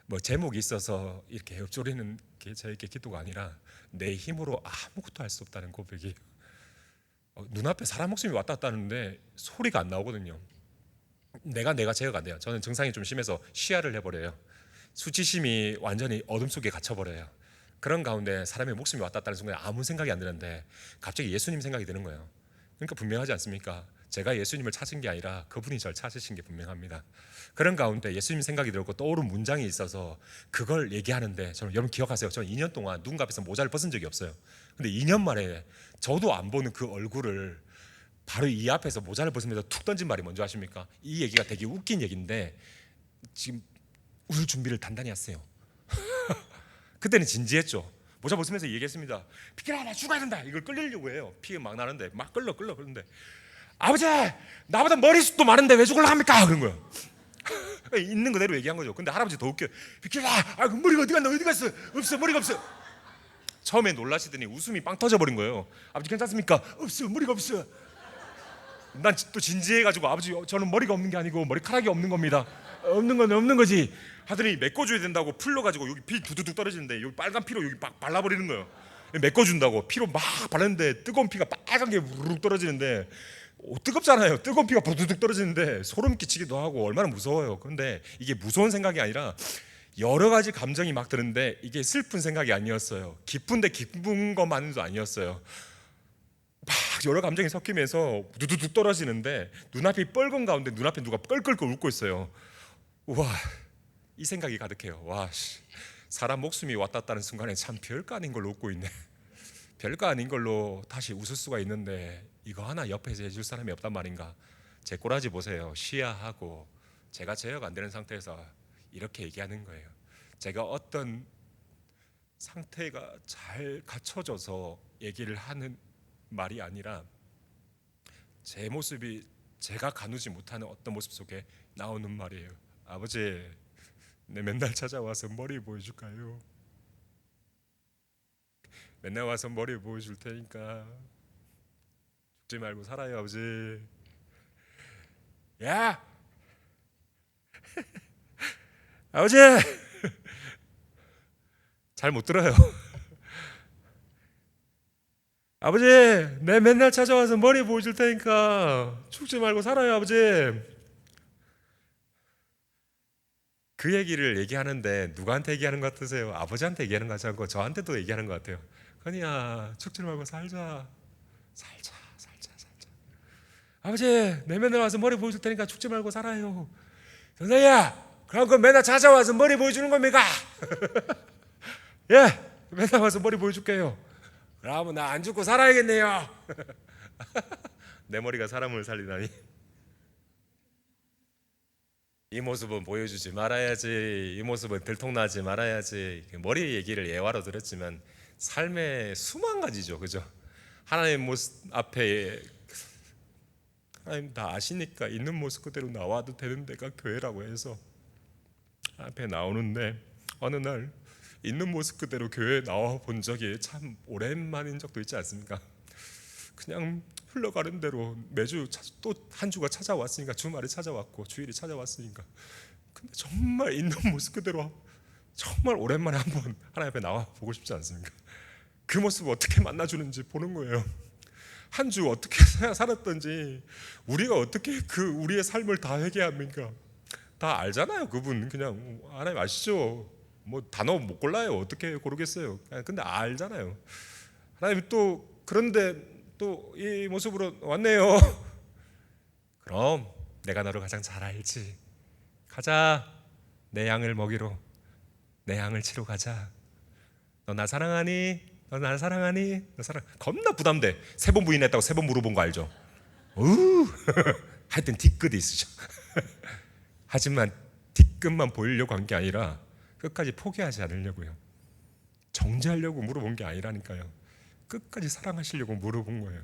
뭐 제목이 있어서 이렇게 읊조리는 게 저에게 기도가 아니라 내 힘으로 아무것도 할 수 없다는 고백이에요. 눈앞에 사람 목숨이 왔다 갔다 하는데 소리가 안 나오거든요. 내가 제어가 안 돼요. 저는 증상이 좀 심해서 시야를 해버려요. 수치심이 완전히 어둠 속에 갇혀버려요. 그런 가운데 사람의 목숨이 왔다 갔다 하는 순간에 아무 생각이 안 드는데 갑자기 예수님 생각이 드는 거예요. 그러니까 분명하지 않습니까? 제가 예수님을 찾은 게 아니라 그분이 저를 찾으신 게 분명합니다. 그런 가운데 예수님 생각이 들고 떠오른 문장이 있어서 그걸 얘기하는데, 저는 여러분 기억하세요. 저는 2년 동안 누군가 앞에서 모자를 벗은 적이 없어요. 근데 2년 만에 저도 안 보는 그 얼굴을 바로 이 앞에서 모자를 벗으면서 툭 던진 말이 뭔지 아십니까? 이 얘기가 되게 웃긴 얘기인데 지금 울 준비를 단단히 하세요. 그때는 진지했죠. 모자 벗으면서 얘기했습니다. 비켜라, 나 죽어야 된다. 이걸 끌리려고 해요. 피 막 나는데 막 그러는데 아버지, 나보다 머리숱도 많은데 왜 죽으려고 합니까? 그런 거예요. 있는 그대로 얘기한 거죠. 근데 할아버지 더 웃겨. 비켜라, 아, 그 머리가 어디 갔나? 어디 갔어? 없어, 머리가 없어. 처음에 놀라시더니 웃음이 빵 터져버린 거예요. 아버지 괜찮습니까? 없어, 머리가 없어. 난 또 진지해가지고 아버지, 저는 머리가 없는 게 아니고 머리카락이 없는 겁니다. 없는 건 없는 거지 하더니 메꿔줘야 된다고 풀러가지고 여기 피 두두둑 떨어지는데 여기 빨간 피로 여기 막 발라버리는 거예요. 메꿔준다고 피로 막 바르는데 뜨거운 피가 빨간 게 우르륵 떨어지는데 뜨겁잖아요. 뜨거운 피가 부두둑 떨어지는데 소름 끼치기도 하고 얼마나 무서워요. 그런데 이게 무서운 생각이 아니라 여러 가지 감정이 막 드는데 이게 슬픈 생각이 아니었어요. 기쁜데 기쁜 것만도 아니었어요. 막 여러 감정이 섞이면서 두두둑 떨어지는데 눈앞이 뻘건 가운데 눈앞에 누가 껄껄껄 웃고 있어요. 우와, 이 생각이 가득해요. 와, 사람 목숨이 왔다 갔다 하는 순간에 참 별거 아닌 걸로 웃고 있네. 별거 아닌 걸로 다시 웃을 수가 있는데 이거 하나 옆에서 해줄 사람이 없단 말인가. 제 꼬라지 보세요. 시야하고 제가 제어가 안 되는 상태에서 이렇게 얘기하는 거예요. 제가 어떤 상태가 잘 갖춰져서 얘기를 하는 말이 아니라 제 모습이 제가 가누지 못하는 어떤 모습 속에 나오는 말이에요. 아버지, 내 맨날 찾아와서 머리 보여줄까요? 맨날 와서 머리 보여줄 테니까 죽지 말고 살아요, 아버지. 야, 아버지, 잘 못 들어요. 아버지, 내 맨날 찾아와서 머리 보여줄 테니까 죽지 말고 살아요, 아버지. 그 얘기를 얘기하는데 누구한테 얘기하는 것 같으세요? 아버지한테 얘기하는 것 같지 않고 저한테도 얘기하는 것 같아요. 건이야, 죽지 말고 살자. 살자. 아버지, 내 맨날 와서 머리 보여줄 테니까 죽지 말고 살아요. 선생이야, 그럼 그 맨날 찾아와서 머리 보여주는 겁니까? 예, 맨날 와서 머리 보여줄게요. 그러면 나 안 죽고 살아야겠네요. 내 머리가 사람을 살리다니. 이 모습은 보여주지 말아야지. 이 모습은 들통나지 말아야지. 머리 얘기를 예화로 들었지만 삶의 수만 가지죠, 그죠? 하나님 모습 앞에 하나님 다 아시니까 있는 모습 그대로 나와도 되는 데가 교회라고 해서 앞에 나오는데 어느 날 있는 모습 그대로 교회에 나와 본 적이 참 오랜만인 적도 있지 않습니까? 그냥 흘러가는 대로 매주 또 한 주가 찾아왔으니까 주말에 찾아왔고 주일이 찾아왔으니까 근데 정말 있는 모습 그대로 정말 오랜만에 한번 하나님 앞에 나와 보고 싶지 않습니까? 그 모습을 어떻게 만나주는지 보는 거예요. 한 주 어떻게 살았던지 우리가 어떻게 그 우리의 삶을 다 회개합니까? 다 알잖아요. 그분 그냥 하나님 아시죠? 뭐 단어 못 골라요. 어떻게 고르겠어요? 근데 알잖아요. 하나님 또 그런데 또 이 모습으로 왔네요. 그럼 내가 너를 가장 잘 알지. 가자. 내 양을 먹이러 내 양을 치러 가자. 너 나 사랑하니? 너 나 사랑하니? 너 사랑. 겁나 부담돼. 3번 부인했다고 3번 물어본 거 알죠? 하여튼 뒤끝이 있으죠. 하지만 뒤끝만 보이려고 한 게 아니라 끝까지 포기하지 않으려고요. 정죄하려고 물어본 게 아니라니까요. 끝까지 사랑하시려고 물어본 거예요.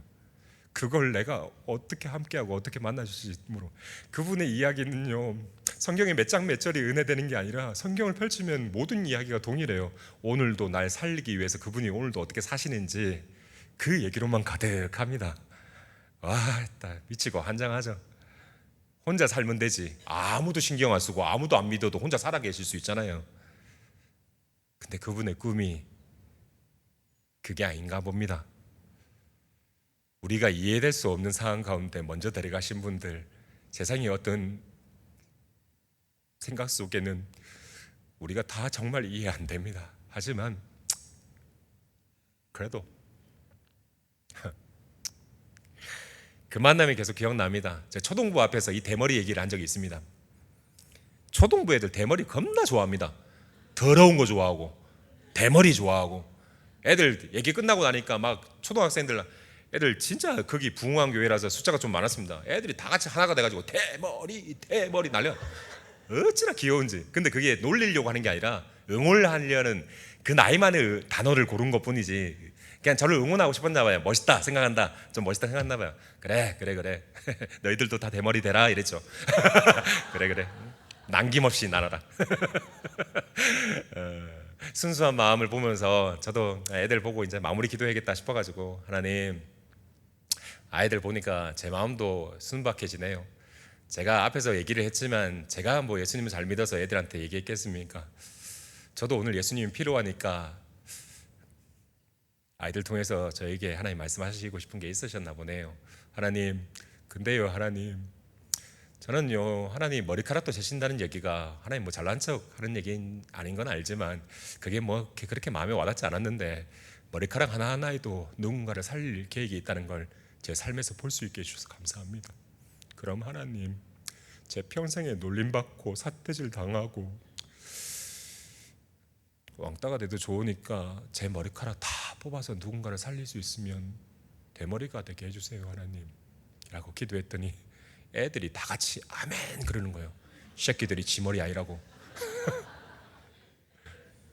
그걸 내가 어떻게 함께하고 어떻게 만나주실지 물어. 그분의 이야기는요, 성경에 몇 장 몇 절이 은혜되는 게 아니라 성경을 펼치면 모든 이야기가 동일해요. 오늘도 날 살리기 위해서 그분이 오늘도 어떻게 사시는지 그 얘기로만 가득합니다. 와, 미치고 환장하죠. 혼자 살면 되지. 아무도 신경 안 쓰고 아무도 안 믿어도 혼자 살아 계실 수 있잖아요. 근데 그분의 꿈이 그게 아닌가 봅니다. 우리가 이해될 수 없는 상황 가운데 먼저 데려가신 분들, 세상에 어떤 생각 속에는 우리가 다 정말 이해 안 됩니다. 하지만 그래도 그 만남이 계속 기억납니다. 제가 초등부 앞에서 이 대머리 얘기를 한 적이 있습니다. 초등부 애들 대머리 겁나 좋아합니다. 더러운 거 좋아하고 대머리 좋아하고. 애들 얘기 끝나고 나니까 막 초등학생들 애들 진짜 거기 부흥한 교회라서 숫자가 좀 많았습니다. 애들이 다 같이 하나가 돼가지고 대머리 날려. 어찌나 귀여운지. 근데 그게 놀리려고 하는 게 아니라 응원하려는 그 나이만의 단어를 고른 것뿐이지. 그냥 저를 응원하고 싶었나 봐요. 멋있다 생각한다. 좀 멋있다 생각했나 봐요. 그래. 너희들도 다 대머리 되라 이랬죠. 그래. 남김없이 날아라. 순수한 마음을 보면서 저도 애들 보고 이제 마무리 기도해야겠다 싶어가지고, 하나님, 아이들 보니까 제 마음도 순박해지네요. 제가 앞에서 얘기를 했지만 제가 뭐 예수님을 잘 믿어서 애들한테 얘기했겠습니까? 저도 오늘 예수님이 필요하니까 아이들 통해서 저에게 하나님 말씀하시고 싶은 게 있으셨나 보네요. 하나님, 근데요 하나님, 저는요 하나님 머리카락도 재신다는 얘기가 하나님 뭐 잘난 척 하는 얘기 아닌 건 알지만 그게 뭐 그렇게 마음에 와닿지 않았는데, 머리카락 하나하나에도 누군가를 살릴 계획이 있다는 걸 제 삶에서 볼 수 있게 해주셔서 감사합니다. 그럼 하나님, 제 평생에 놀림받고 삿대질 당하고 왕따가 돼도 좋으니까 제 머리카락 다 뽑아서 누군가를 살릴 수 있으면 대머리가 되게 해주세요 하나님 라고 기도했더니 애들이 다 같이 아멘 그러는 거예요. 새끼들이 지 머리 아니라고.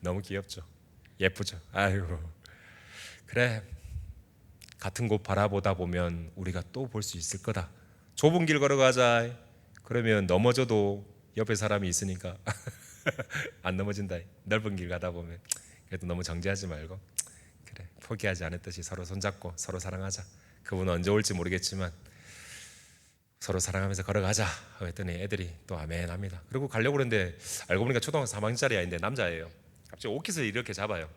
너무 귀엽죠. 예쁘죠. 아이고, 그래, 같은 곳 바라보다 보면 우리가 또 볼 수 있을 거다. 좁은 길 걸어가자. 그러면 넘어져도 옆에 사람이 있으니까 안 넘어진다. 넓은 길 가다 보면. 그래도 너무 정지하지 말고, 그래, 포기하지 않았듯이 서로 손잡고 서로 사랑하자. 그분은 언제 올지 모르겠지만 서로 사랑하면서 걸어가자 했더니 애들이 또 아멘 합니다. 그리고 가려고 그러는데 알고 보니까 초등학교 3학년짜리 아이인데 남자예요. 갑자기 옷깃을 이렇게 잡아요.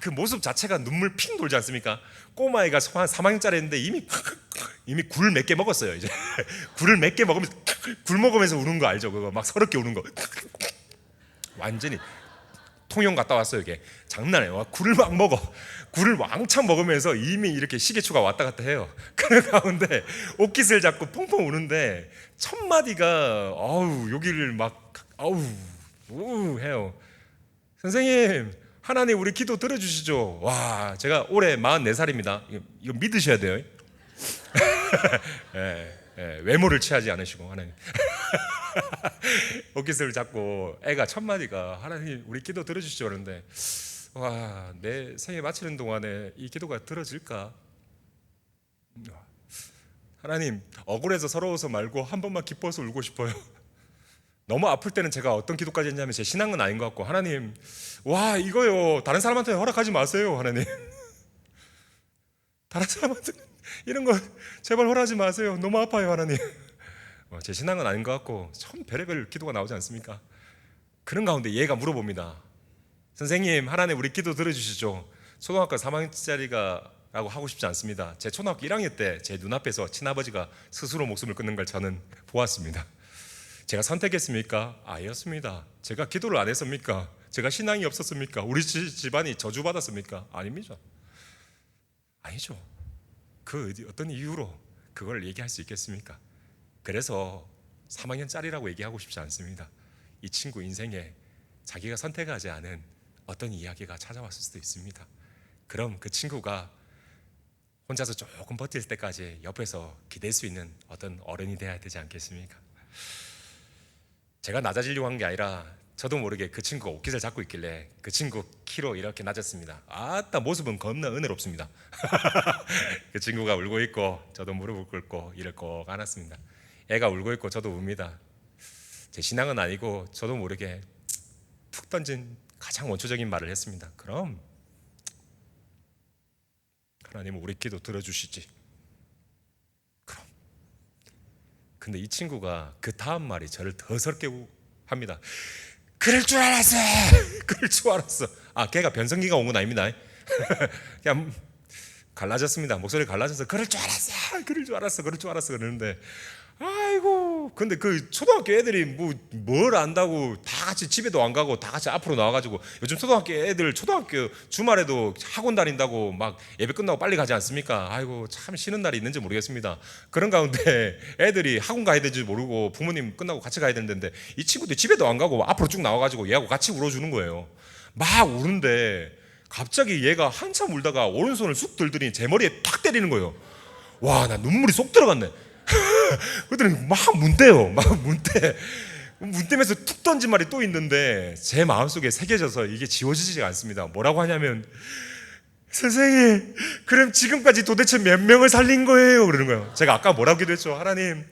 그 모습 자체가 눈물 핑 돌지 않습니까? 꼬마애가 한 3학년짜리인데 이미 굴 몇 개 먹었어요. 이제 굴을 몇 개 먹으면서 굴 먹으면서 우는 거 알죠? 그거 막 서럽게 우는 거. 완전히 통영 갔다 왔어요. 이게 장난 아니에요. 굴을 막 먹어. 굴을 왕창 먹으면서 이미 이렇게 시계추가 왔다 갔다 해요. 그 가운데 옷깃을 잡고 펑펑 우는데 첫 마디가 여기를 막 해요. 선생님, 하나님 우리 기도 들어주시죠. 와, 제가 올해 44살입니다. 이거 믿으셔야 돼요. 외모를 취하지 않으시고 하나님. 옷깃을 잡고 애가 첫 마디가 하나님 우리 기도 들어주시죠 그러는데, 와, 내 생애 마치는 동안에 이 기도가 들어질까? 하나님, 억울해서 서러워서 말고 한 번만 기뻐서 울고 싶어요. 너무 아플 때는 제가 어떤 기도까지 했냐면 제 신앙은 아닌 것 같고, 하나님, 와, 이거요 다른 사람한테 허락하지 마세요 하나님. 다른 사람한테 이런 거 제발 허락하지 마세요. 너무 아파요 하나님. 제 신앙은 아닌 것 같고 참 별의별 기도가 나오지 않습니까? 그런 가운데 얘가 물어봅니다. 선생님, 하나님 우리 기도 들어주시죠. 초등학교 3학년짜리가 라고 하고 싶지 않습니다. 제 초등학교 1학년 때 제 눈앞에서 친아버지가 스스로 목숨을 끊는 걸 저는 보았습니다. 제가 선택했습니까? 아니었습니다. 제가 기도를 안 했습니까? 제가 신앙이 없었습니까? 우리 집안이 저주받았습니까? 아닙니다. 아니죠. 그 어떤 이유로 그걸 얘기할 수 있겠습니까? 그래서 3학년짜리라고 얘기하고 싶지 않습니다. 이 친구 인생에 자기가 선택하지 않은 어떤 이야기가 찾아왔을 수도 있습니다. 그럼 그 친구가 혼자서 조금 버틸 때까지 옆에서 기댈 수 있는 어떤 어른이 되어야 되지 않겠습니까? 제가 낮아지려고 한 게 아니라 저도 모르게 그 친구가 옷깃을 잡고 있길래 그 친구 키로 이렇게 낮았습니다. 아따, 모습은 겁나 은혜롭습니다. 그 친구가 울고 있고 저도 무릎을 꿇고 이를 꼭 안았습니다. 애가 울고 있고 저도 웁니다. 제 신앙은 아니고 저도 모르게 툭 던진 가장 원초적인 말을 했습니다. 그럼 하나님은 우리 기도 들어주시지. 그럼. 근데 이 친구가 그 다음 말이 저를 더 서럽게 합니다. 그럴 줄 알았어. 그럴 줄 알았어. 걔가 변성기가 온 건 아닙니다. 그냥 갈라졌습니다. 목소리 갈라져서 그럴 줄 알았어. 그럴 줄 알았어. 그럴 줄 알았어 그러는데, 아이고 근데 그 초등학교 애들이 뭘 안다고 다 같이 집에도 안 가고 다 같이 앞으로 나와가지고, 요즘 초등학교 애들 초등학교 주말에도 학원 다닌다고 막 예배 끝나고 빨리 가지 않습니까? 아이고 참 쉬는 날이 있는지 모르겠습니다. 그런 가운데 애들이 학원 가야 되는지 모르고 부모님 끝나고 같이 가야 되는데 이 친구들 집에도 안 가고 앞으로 쭉 나와가지고 얘하고 같이 울어주는 거예요. 막 우는데 갑자기 얘가 한참 울다가 오른손을 쑥 들더니 제 머리에 탁 때리는 거예요. 와, 나 눈물이 쏙 들어갔네. 그랬더니 막 문대요. 막 문대. 문대면서 툭 던진 말이 또 있는데 제 마음속에 새겨져서 이게 지워지지가 않습니다. 뭐라고 하냐면, 선생님, 그럼 지금까지 도대체 몇 명을 살린 거예요? 그러는 거예요. 제가 아까 뭐라고 기도했죠? 하나님,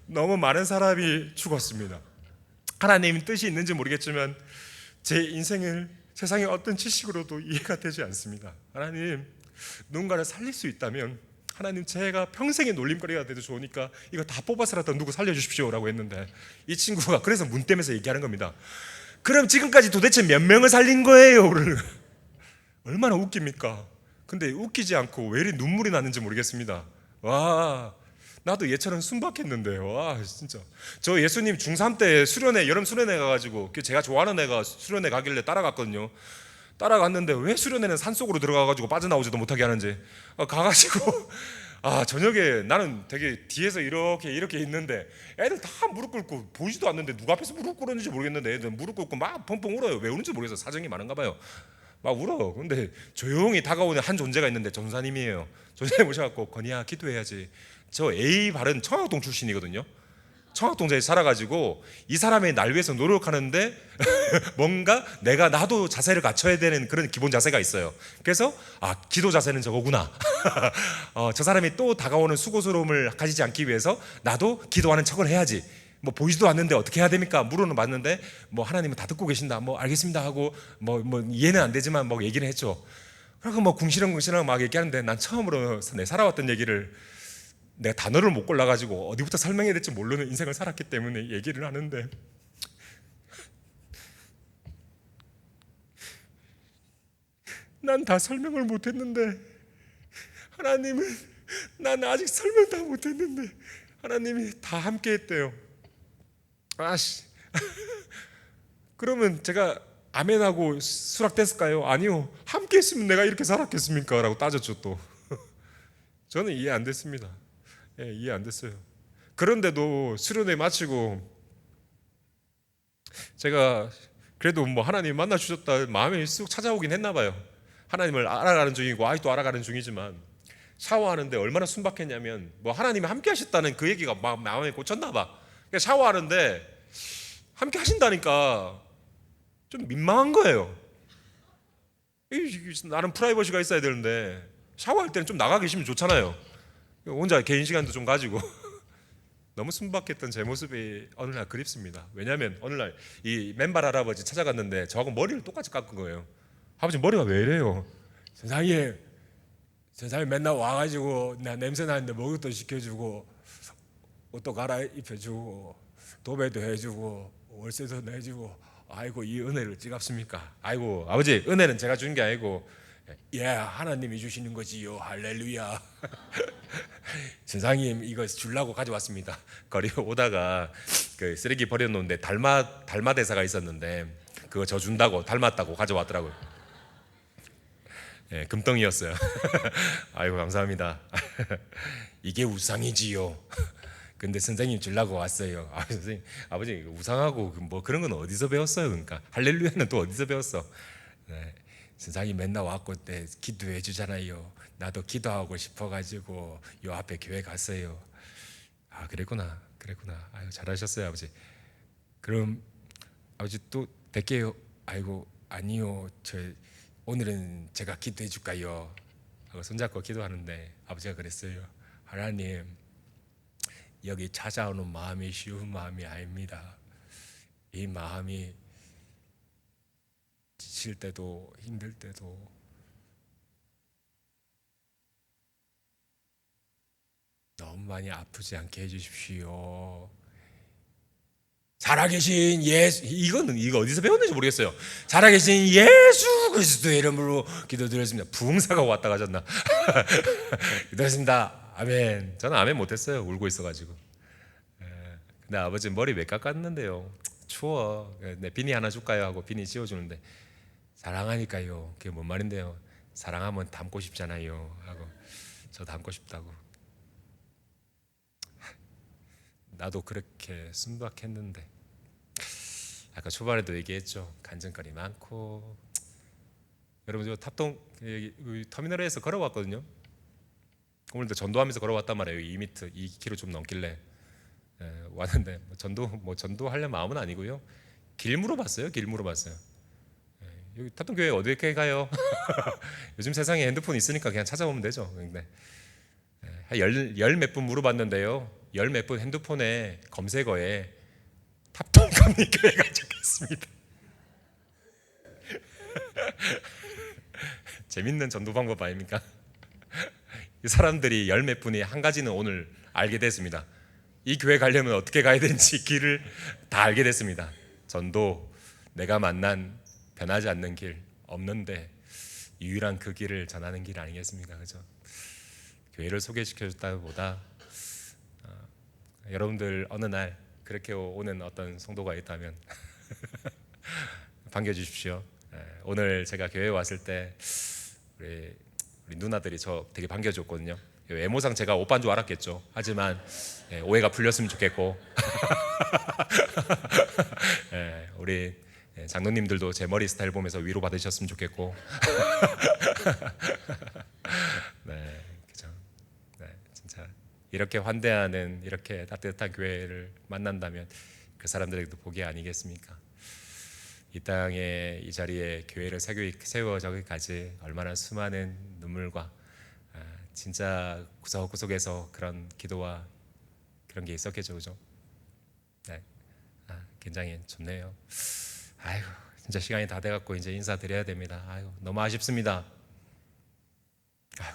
너무 많은 사람이 죽었습니다. 하나님 뜻이 있는지 모르겠지만 제 인생을 세상의 어떤 지식으로도 이해가 되지 않습니다. 하나님, 누군가를 살릴 수 있다면 하나님, 제가 평생의 놀림거리가 돼도 좋으니까 이거 다 뽑아서라도 누구 살려주십시오 라고 했는데, 이 친구가 그래서 문대면서 얘기하는 겁니다. 그럼 지금까지 도대체 몇 명을 살린 거예요? 얼마나 웃깁니까? 근데 웃기지 않고 왜 이리 눈물이 나는지 모르겠습니다. 와, 나도 얘처럼 순박했는데, 와 진짜. 저 예수님 중3 때 수련회, 여름 수련회 가가지고 제가 좋아하는 애가 수련회 가길래 따라갔거든요. 따라갔는데 왜 수련회는 산속으로 들어가가지고 빠져나오지도 못하게 하는지, 가가지고 저녁에 나는 되게 뒤에서 이렇게 있는데 애들 다 무릎 꿇고, 보이지도 않는데 누가 앞에서 무릎 꿇었는지 모르겠는데 애들 무릎 꿇고 막 펑펑 울어요. 왜 우는지 모르겠어요. 사정이 많은가 봐요. 막 울어. 근데 조용히 다가오는 한 존재가 있는데 전사님이에요. 전사님 오셔갖고, 건이야 기도해야지. 저 A 발은 청학동 출신이거든요. 청학동자에 살아가지고 이 사람이 날 위해서 노력하는데 뭔가 나도 자세를 갖춰야 되는 그런 기본 자세가 있어요. 그래서 기도 자세는 저거구나. 저 사람이 또 다가오는 수고스러움을 가지지 않기 위해서 나도 기도하는 척을 해야지. 뭐 보이지도 않는데 어떻게 해야 됩니까? 물어는 봤는데 뭐 하나님은 다 듣고 계신다. 뭐 알겠습니다 하고 뭐 이해는 안 되지만 뭐 얘기는 했죠. 그러고 뭐 궁시렁궁시렁 막 얘기하는데, 난 처음으로 내 살아왔던 얘기를 내가 단어를 못 골라가지고 어디부터 설명해야 될지 모르는 인생을 살았기 때문에 얘기를 하는데, 난 다 설명을 못했는데 하나님은, 난 아직 설명 다 못했는데 하나님이 다 함께 했대요. 그러면 제가 아멘하고 수락됐을까요? 아니요. 함께 했으면 내가 이렇게 살았겠습니까? 라고 따졌죠. 또 저는 이해 안 됐습니다. 예, 이해 안 됐어요. 그런데도 수련회 마치고 제가 그래도 뭐 하나님 만나 주셨다 마음이 쑥 찾아오긴 했나 봐요. 하나님을 알아가는 중이고 아직도 알아가는 중이지만, 샤워하는데 얼마나 순박했냐면, 뭐 하나님이 함께 하셨다는 그 얘기가 마음에 꽂혔나 봐. 그러니까 샤워하는데 함께 하신다니까 좀 민망한 거예요. 나름 프라이버시가 있어야 되는데 샤워할 때는 좀 나가 계시면 좋잖아요. 혼자 개인 시간도 좀 가지고. 너무 순박했던 제 모습이 어느 날 그립습니다. 왜냐하면 어느 날 이 맨발 할아버지 찾아갔는데 저하고 머리를 똑같이 깎은 거예요. 아버지 머리가 왜 이래요? 세상에 맨날 와가지고 나 냄새 나는데 목욕도 시켜주고 옷도 갈아입혀주고 도배도 해주고 월세도 내주고, 아이고 이 은혜를 지갑습니까? 아이고 아버지, 은혜는 제가 준 게 아니고 하나님이 주시는 거지요. 할렐루야. 선생님 이거 주려고 가져왔습니다. 거리 오다가 그 쓰레기 버려놓는데 달마 대사가 있었는데 그거 저 준다고 닮았다고 가져왔더라고요. 예, 금덩이였어요. 아이고 감사합니다. 이게 우상이지요. 근데 선생님 주려고 왔어요. 선생님, 아버지 우상하고 뭐 그런 건 어디서 배웠어요? 그러니까 할렐루야는 또 어디서 배웠어? 네, 선생님 맨날 왔고 때 기도해 주잖아요. 나도 기도하고 싶어가지고 요 앞에 교회 갔어요. 그랬구나. 아유 잘하셨어요 아버지. 그럼 아버지 또 뵐게요. 아이고 아니요, 오늘은 제가 기도해 줄까요? 하고 손잡고 기도하는데 아버지가 그랬어요. 하나님, 여기 찾아오는 마음이 쉬운 마음이 아닙니다. 이 마음이 지칠 때도 힘들 때도 너무 많이 아프지 않게 해주십시오. 살아계신 예수, 이거 어디서 배웠는지 모르겠어요. 살아계신 예수 그리스도의 이름으로 기도드렸습니다. 부흥사가 왔다 가셨나? 기도했습니다. 아멘. 저는 아멘 못했어요. 울고 있어가지고. 근데 아버지 머리 왜 깎았는데요? 추워. 내 비니 하나 줄까요? 하고 비니 씌워주는데 사랑하니까요. 그게 뭔 말인데요? 사랑하면 닮고 싶잖아요. 하고 저 닮고 싶다고. 나도 그렇게 순박했는데 아까 초반에도 얘기했죠. 간증거리 많고. 여러분 저 탑동 터미널에서 걸어왔거든요. 오늘도 전도하면서 걸어왔단 말이에요. 2m, 2km 좀 넘길래 왔는데 전도 하려는 마음은 아니고요. 길 물어봤어요. 길 물어봤어요. 여기 탑동교회 어디에 가요? 요즘 세상에 핸드폰 있으니까 그냥 찾아보면 되죠. 근데 열 몇 분 물어봤는데요. 열 몇 분 핸드폰에 검색어에 탑동감리교회가 적혔습니다. 재밌는 전도 방법 아닙니까? 이 사람들이 열 몇 분이 한 가지는 오늘 알게 됐습니다. 이 교회 가려면 어떻게 가야 되는지 길을 다 알게 됐습니다. 전도 내가 만난 변하지 않는 길 없는데 유일한 그 길을 전하는 길 아니겠습니까? 그죠? 교회를 소개시켜줬다보다 여러분들 어느 날 그렇게 오는 어떤 성도가 있다면 반겨주십시오. 오늘 제가 교회에 왔을 때 우리 누나들이 저 되게 반겨줬거든요. 외모상 제가 오빠인 줄 알았겠죠. 하지만 오해가 풀렸으면 좋겠고 우리 장로님들도 제 머리 스타일 보면서 위로 받으셨으면 좋겠고 네, 그죠. 네, 진짜 이렇게 환대하는 이렇게 따뜻한 교회를 만난다면 그 사람들에게도 복이 아니겠습니까? 이 땅에 이 자리에 교회를 세워져기까지 얼마나 수많은 눈물과 진짜 구석구석에서 그런 기도와 그런 게 있었겠죠, 그죠? 네, 굉장히 좋네요. 아이고, 진짜 시간이 다 돼갖고 이제 인사드려야 됩니다. 아이고, 너무 아쉽습니다.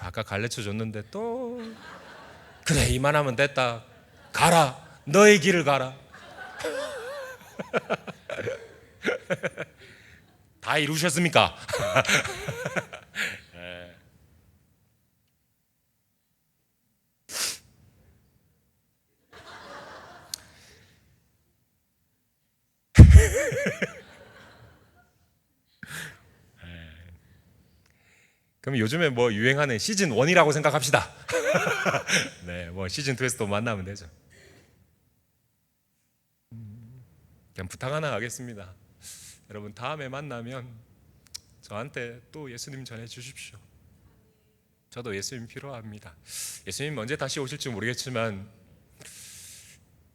아까 가르쳐 줬는데 또 그래 이만하면 됐다. 가라, 너의 길을 가라. 다 이루셨습니까? 그럼 요즘에 뭐 유행하는 시즌 1이라고 생각합시다. 네, 뭐 시즌 2에서 또 만나면 되죠. 그냥 부탁 하나 하겠습니다. 여러분 다음에 만나면 저한테 또 예수님 전해 주십시오. 저도 예수님 필요합니다. 예수님 언제 다시 오실지 모르겠지만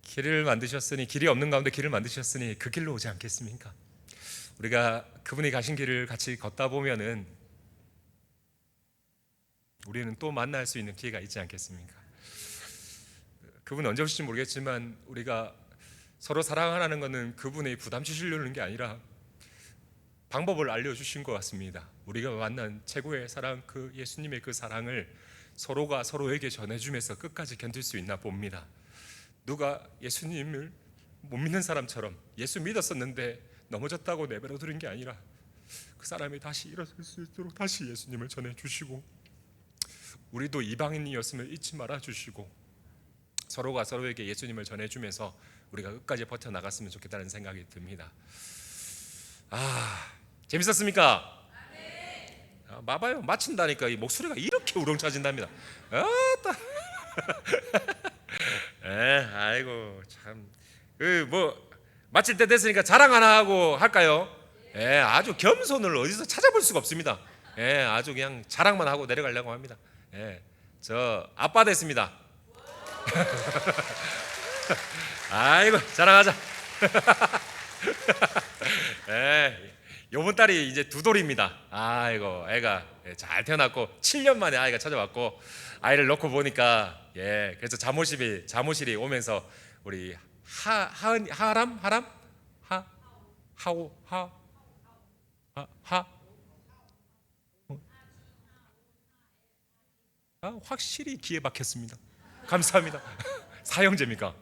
길을 만드셨으니 길이 없는 가운데 길을 만드셨으니 그 길로 오지 않겠습니까? 우리가 그분이 가신 길을 같이 걷다 보면은 우리는 또 만날 수 있는 기회가 있지 않겠습니까? 그분 언제 오실지 모르겠지만 우리가 서로 사랑하라는 것은 그분의 부담 주시려는 게 아니라 방법을 알려주신 것 같습니다. 우리가 만난 최고의 사랑, 그 예수님의 그 사랑을 서로가 서로에게 전해주면서 끝까지 견딜 수 있나 봅니다. 누가 예수님을 못 믿는 사람처럼 예수 믿었었는데 넘어졌다고 내버려 두는 게 아니라 그 사람이 다시 일어설 수 있도록 다시 예수님을 전해주시고 우리도 이방인이었음을 잊지 말아주시고 서로가 서로에게 예수님을 전해주면서 우리가 끝까지 버텨나갔으면 좋겠다는 생각이 듭니다. 재밌었습니까? 봐봐요, 마친다니까 이 목소리가 이렇게 우렁차진답니다. 아이고 참. 뭐 마칠 때 됐으니까 자랑 하나 하고 할까요? 아주 겸손을 어디서 찾아볼 수가 없습니다. 아주 그냥 자랑만 하고 내려가려고 합니다. 저 아빠 됐습니다. 아이고 자랑하자. 요번 달이 이제 두 돌입니다. 아이고 애가 잘 태어났고 7년 만에 아이가 찾아왔고 아이를 놓고 보니까 그래서 잠옷실이 오면서 우리 하람 확실히 귀에 박혔습니다. 감사합니다. 사형제입니까?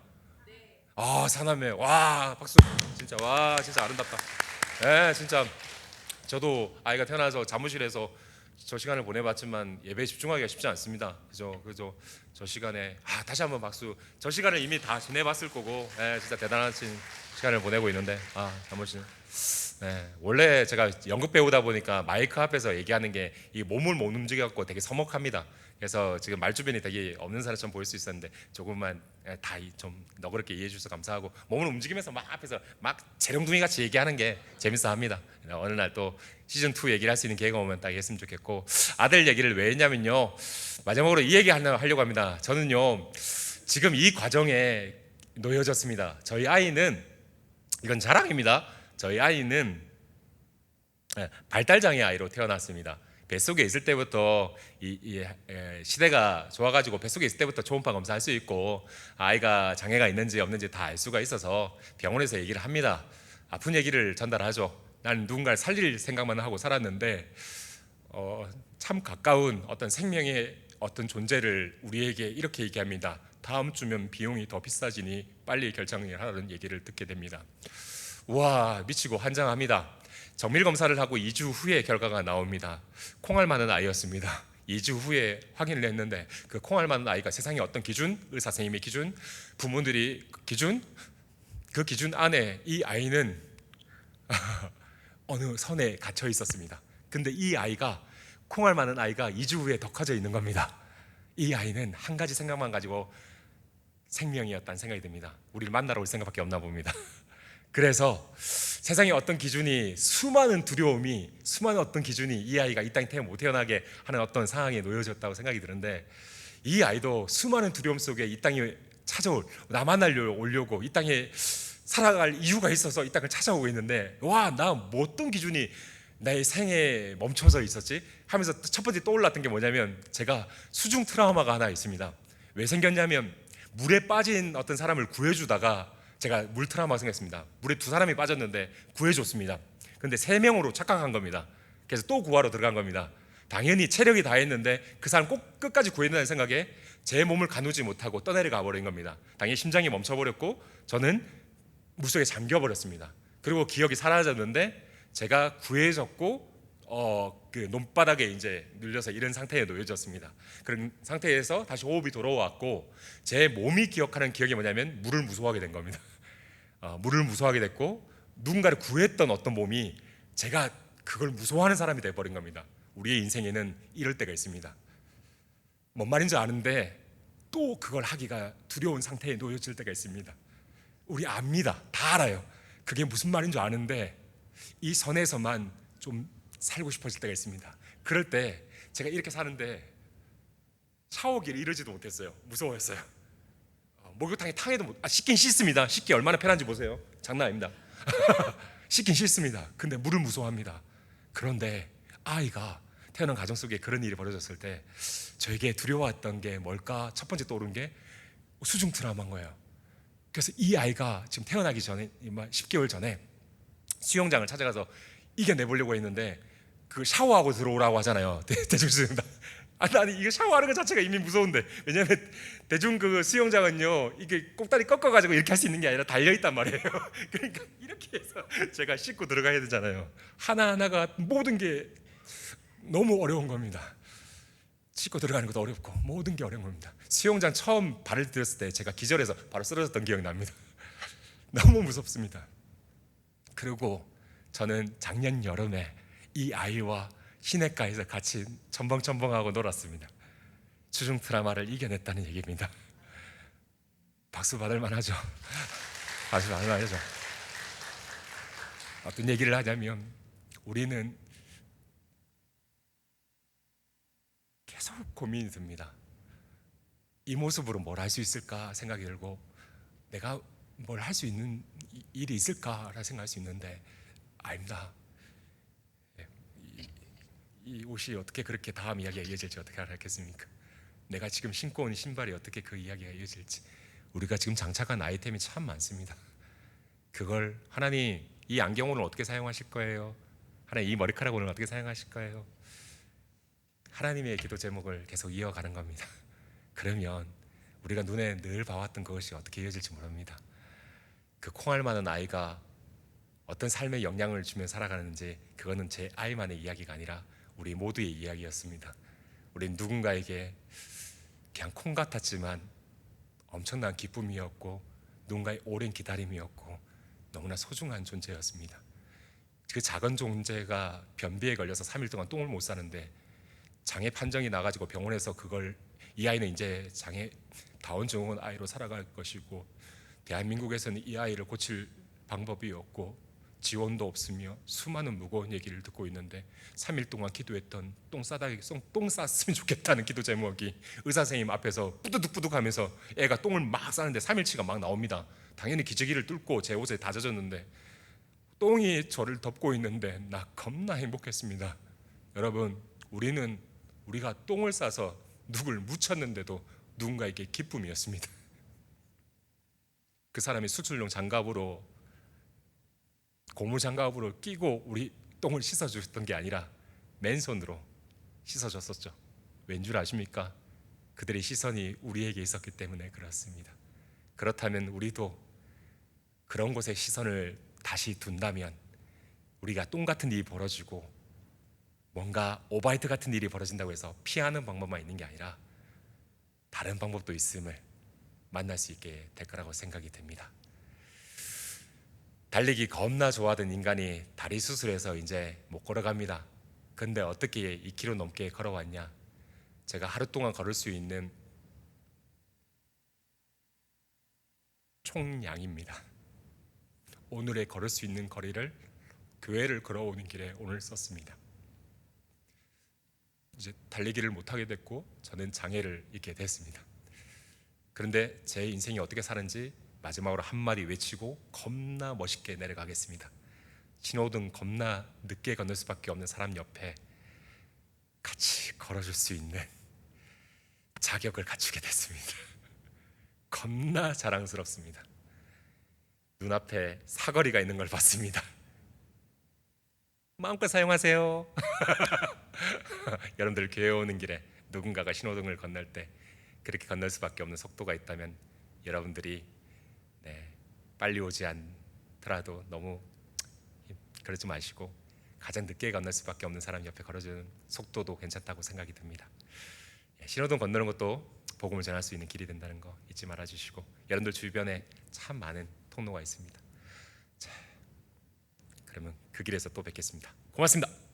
사남매. 와 박수. 진짜 와 진짜 아름답다. 진짜 저도 아이가 태어나서 잠실에서 저 시간을 보내봤지만 예배에 집중하기가 쉽지 않습니다. 그죠? 저 시간에 다시 한번 박수. 저 시간을 이미 다 지내봤을 거고, 진짜 대단한 시간을 보내고 있는데 한 번씩. 원래 제가 연극 배우다 보니까 마이크 앞에서 얘기하는 게 이 몸을 못 움직여갖고 되게 서먹합니다. 그래서 지금 말주변이 되게 없는 사람처럼 보일 수 있었는데 조금만 다 좀 너그럽게 이해해 주셔서 감사하고, 몸을 움직이면서 막 앞에서 막 재롱둥이 같이 얘기하는 게 재밌어 합니다. 어느 날 또 시즌 2 얘기를 할 수 있는 기회가 오면 딱 했으면 좋겠고, 아들 얘기를 왜 했냐면요, 마지막으로 이 얘기 하려고 합니다. 저는요 지금 이 과정에 놓여졌습니다. 저희 아이는, 이건 자랑입니다. 저희 아이는 발달장애 아이로 태어났습니다. 뱃속에 있을 때부터 시대가 좋아가지고 뱃속에 있을 때부터 초음파 검사할 수 있고, 아이가 장애가 있는지 없는지 다 알 수가 있어서 병원에서 얘기를 합니다. 아픈 얘기를 전달하죠. 나는 누군가를 살릴 생각만 하고 살았는데 참 가까운 어떤 생명의 어떤 존재를 우리에게 이렇게 얘기합니다. 다음 주면 비용이 더 비싸지니 빨리 결정을 하라는 얘기를 듣게 됩니다. 와, 미치고 환장합니다. 정밀 검사를 하고 2주 후에 결과가 나옵니다. 콩알 많은 아이였습니다. 2주 후에 확인을 했는데 그 콩알 많은 아이가 세상의 어떤 기준, 의사 선생님의 기준, 부모들이 기준, 그 기준 안에 이 아이는 어느 선에 갇혀 있었습니다. 근데 이 아이가, 콩알 많은 아이가 2주 후에 더 커져 있는 겁니다. 이 아이는 한 가지 생각만 가지고 생명이었다는 생각이 듭니다. 우리를 만나러 올 생각밖에 없나 봅니다. 그래서 세상의 어떤 기준이, 수많은 두려움이, 수많은 어떤 기준이 이 아이가 이 땅에 못 태어나게 하는 어떤 상황에 놓여졌다고 생각이 드는데, 이 아이도 수많은 두려움 속에 이 땅에 찾아올, 나 만나려 오려고 이 땅에 살아갈 이유가 있어서 이 땅을 찾아오고 있는데, 와, 나 뭐 어떤 기준이 나의 생에 멈춰져 있었지? 하면서 첫 번째 떠올랐던 게 뭐냐면, 제가 수중 트라우마가 하나 있습니다. 왜 생겼냐면, 물에 빠진 어떤 사람을 구해주다가 제가 물 트라우마가 생겼습니다. 물에 2사람이 빠졌는데 구해줬습니다. 근데 3명으로 착각한 겁니다. 그래서 또 구하러 들어간 겁니다. 당연히 체력이 다했는데 그 사람 꼭 끝까지 구해낸다는 생각에 제 몸을 가누지 못하고 떠내려가 버린 겁니다. 당연히 심장이 멈춰버렸고 저는 물속에 잠겨버렸습니다. 그리고 기억이 사라졌는데, 제가 구해졌고 그 논바닥에 이제 눌려서 이런 상태에 놓여졌습니다. 그런 상태에서 다시 호흡이 돌아왔고, 제 몸이 기억하는 기억이 뭐냐면 물을 무서워하게 된 겁니다. 물을 무서워하게 됐고, 누군가를 구했던 어떤 몸이 제가 그걸 무서워하는 사람이 돼버린 겁니다. 우리의 인생에는 이럴 때가 있습니다. 뭔 말인지 아는데 또 그걸 하기가 두려운 상태에 놓여질 때가 있습니다. 우리 압니다. 다 알아요. 그게 무슨 말인 줄 아는데 이 선에서만 좀 살고 싶어질 때가 있습니다. 그럴 때 제가 이렇게 사는데 샤워기를 이러지도 못했어요. 무서워했어요. 목욕탕에 탕해도 씻긴 씻습니다. 씻기 얼마나 편한지 보세요. 장난 아닙니다. 씻긴 씻습니다. 근데 물을 무서워합니다. 그런데 아이가 태어난 가정 속에 그런 일이 벌어졌을 때 저에게 두려워했던 게 뭘까? 첫 번째 떠오른 게 수중 트라우마인 거예요. 그래서 이 아이가 지금 태어나기 전에 10개월 전에 수영장을 찾아가서 이겨내보려고 했는데, 그 샤워하고 들어오라고 하잖아요. 대중 수영장. 아니 이거 샤워하는 것 자체가 이미 무서운데, 왜냐하면 대중 그 수영장은요, 이게 꼭다리 꺾어가지고 이렇게 할 수 있는 게 아니라 달려있단 말이에요. 그러니까 이렇게 해서 제가 씻고 들어가야 되잖아요. 하나하나가 모든 게 너무 어려운 겁니다. 씻고 들어가는 것도 어렵고 모든 게 어려운 겁니다. 수영장 처음 발을 들였을 때 제가 기절해서 바로 쓰러졌던 기억이 납니다. 너무 무섭습니다. 그리고 저는 작년 여름에 이 아이와 시냇가에서 같이 첨벙첨벙하고 놀았습니다. 수중 트라우마를 이겨냈다는 얘기입니다. 박수 받을 만하죠. 박수 받을 만하죠. 어떤 얘기를 하냐면, 우리는 계속 고민이 듭니다. 이 모습으로 뭘 할 수 있을까 생각이 들고, 내가 뭘 할 수 있는 일이 있을까라 생각할 수 있는데, 아닙니다. 이 옷이 어떻게 그렇게 다음 이야기가 이어질지 어떻게 알았겠습니까? 내가 지금 신고 온 신발이 어떻게 그 이야기가 이어질지, 우리가 지금 장착한 아이템이 참 많습니다. 그걸 하나님, 이 안경 오늘 어떻게 사용하실 거예요? 하나님, 이 머리카락 오늘 어떻게 사용하실 거예요? 하나님의 기도 제목을 계속 이어가는 겁니다. 그러면 우리가 눈에 늘 봐왔던 그것이 어떻게 이어질지 모릅니다. 그 콩알 많은 아이가 어떤 삶의 영향을 주며 살아가는지, 그거는 제 아이만의 이야기가 아니라 우리 모두의 이야기였습니다. 우린 누군가에게 그냥 콩 같았지만 엄청난 기쁨이었고 누군가의 오랜 기다림이었고 너무나 소중한 존재였습니다. 그 작은 존재가 변비에 걸려서 3일 동안 똥을 못 싸는데 장애 판정이 나가지고 병원에서 그걸 이 아이는 이제 장애 다운 증후군 아이로 살아갈 것이고 대한민국에서는 이 아이를 고칠 방법이 없고 지원도 없으며 수많은 무거운 얘기를 듣고 있는데 3일 동안 기도했던 똥 쌌으면 좋겠다는 기도 제목이 의사 선생님 앞에서 뿌드득뿌득 하면서 애가 똥을 막 싸는데 3일치가 막 나옵니다. 당연히 기저귀를 뚫고 제 옷에 다 젖었는데 똥이 저를 덮고 있는데 나 겁나 행복했습니다. 여러분, 우리가 똥을 싸서 누굴 묻혔는데도 누군가에게 기쁨이었습니다. 그 사람이 수출용 장갑으로 고무 장갑으로 끼고 우리 똥을 씻어줬던 게 아니라 맨손으로 씻어줬었죠. 왠줄 아십니까? 그들의 시선이 우리에게 있었기 때문에 그렇습니다. 그렇다면 우리도 그런 곳에 시선을 다시 둔다면 우리가 똥 같은 일이 벌어지고 뭔가 오바이트 같은 일이 벌어진다고 해서 피하는 방법만 있는 게 아니라 다른 방법도 있음을 만날 수 있게 될 거라고 생각이 됩니다. 달리기 겁나 좋아하던 인간이 다리 수술해서 이제 못 걸어갑니다. 근데 어떻게 2km 넘게 걸어왔냐? 제가 하루 동안 걸을 수 있는 총량입니다. 오늘에 걸을 수 있는 거리를 교회를 걸어오는 길에 오늘 썼습니다. 이제 달리기를 못하게 됐고 저는 장애를 입게 됐습니다. 그런데 제 인생이 어떻게 사는지 마지막으로 한마디 외치고 겁나 멋있게 내려가겠습니다. 신호등 겁나 늦게 건널 수밖에 없는 사람 옆에 같이 걸어줄 수 있는 자격을 갖추게 됐습니다. 겁나 자랑스럽습니다. 눈앞에 사거리가 있는 걸 봤습니다. 마음껏 사용하세요. 여러분들 교회 오는 길에 누군가가 신호등을 건널 때 그렇게 건널 수밖에 없는 속도가 있다면 여러분들이 빨리 오지 않더라도 너무 그러지 마시고 가장 늦게 건널 수밖에 없는 사람 옆에 걸어주는 속도도 괜찮다고 생각이 듭니다. 신호등 건너는 것도 복음을 전할 수 있는 길이 된다는 거 잊지 말아주시고 여러분들 주변에 참 많은 통로가 있습니다. 자, 그러면 그 길에서 또 뵙겠습니다. 고맙습니다.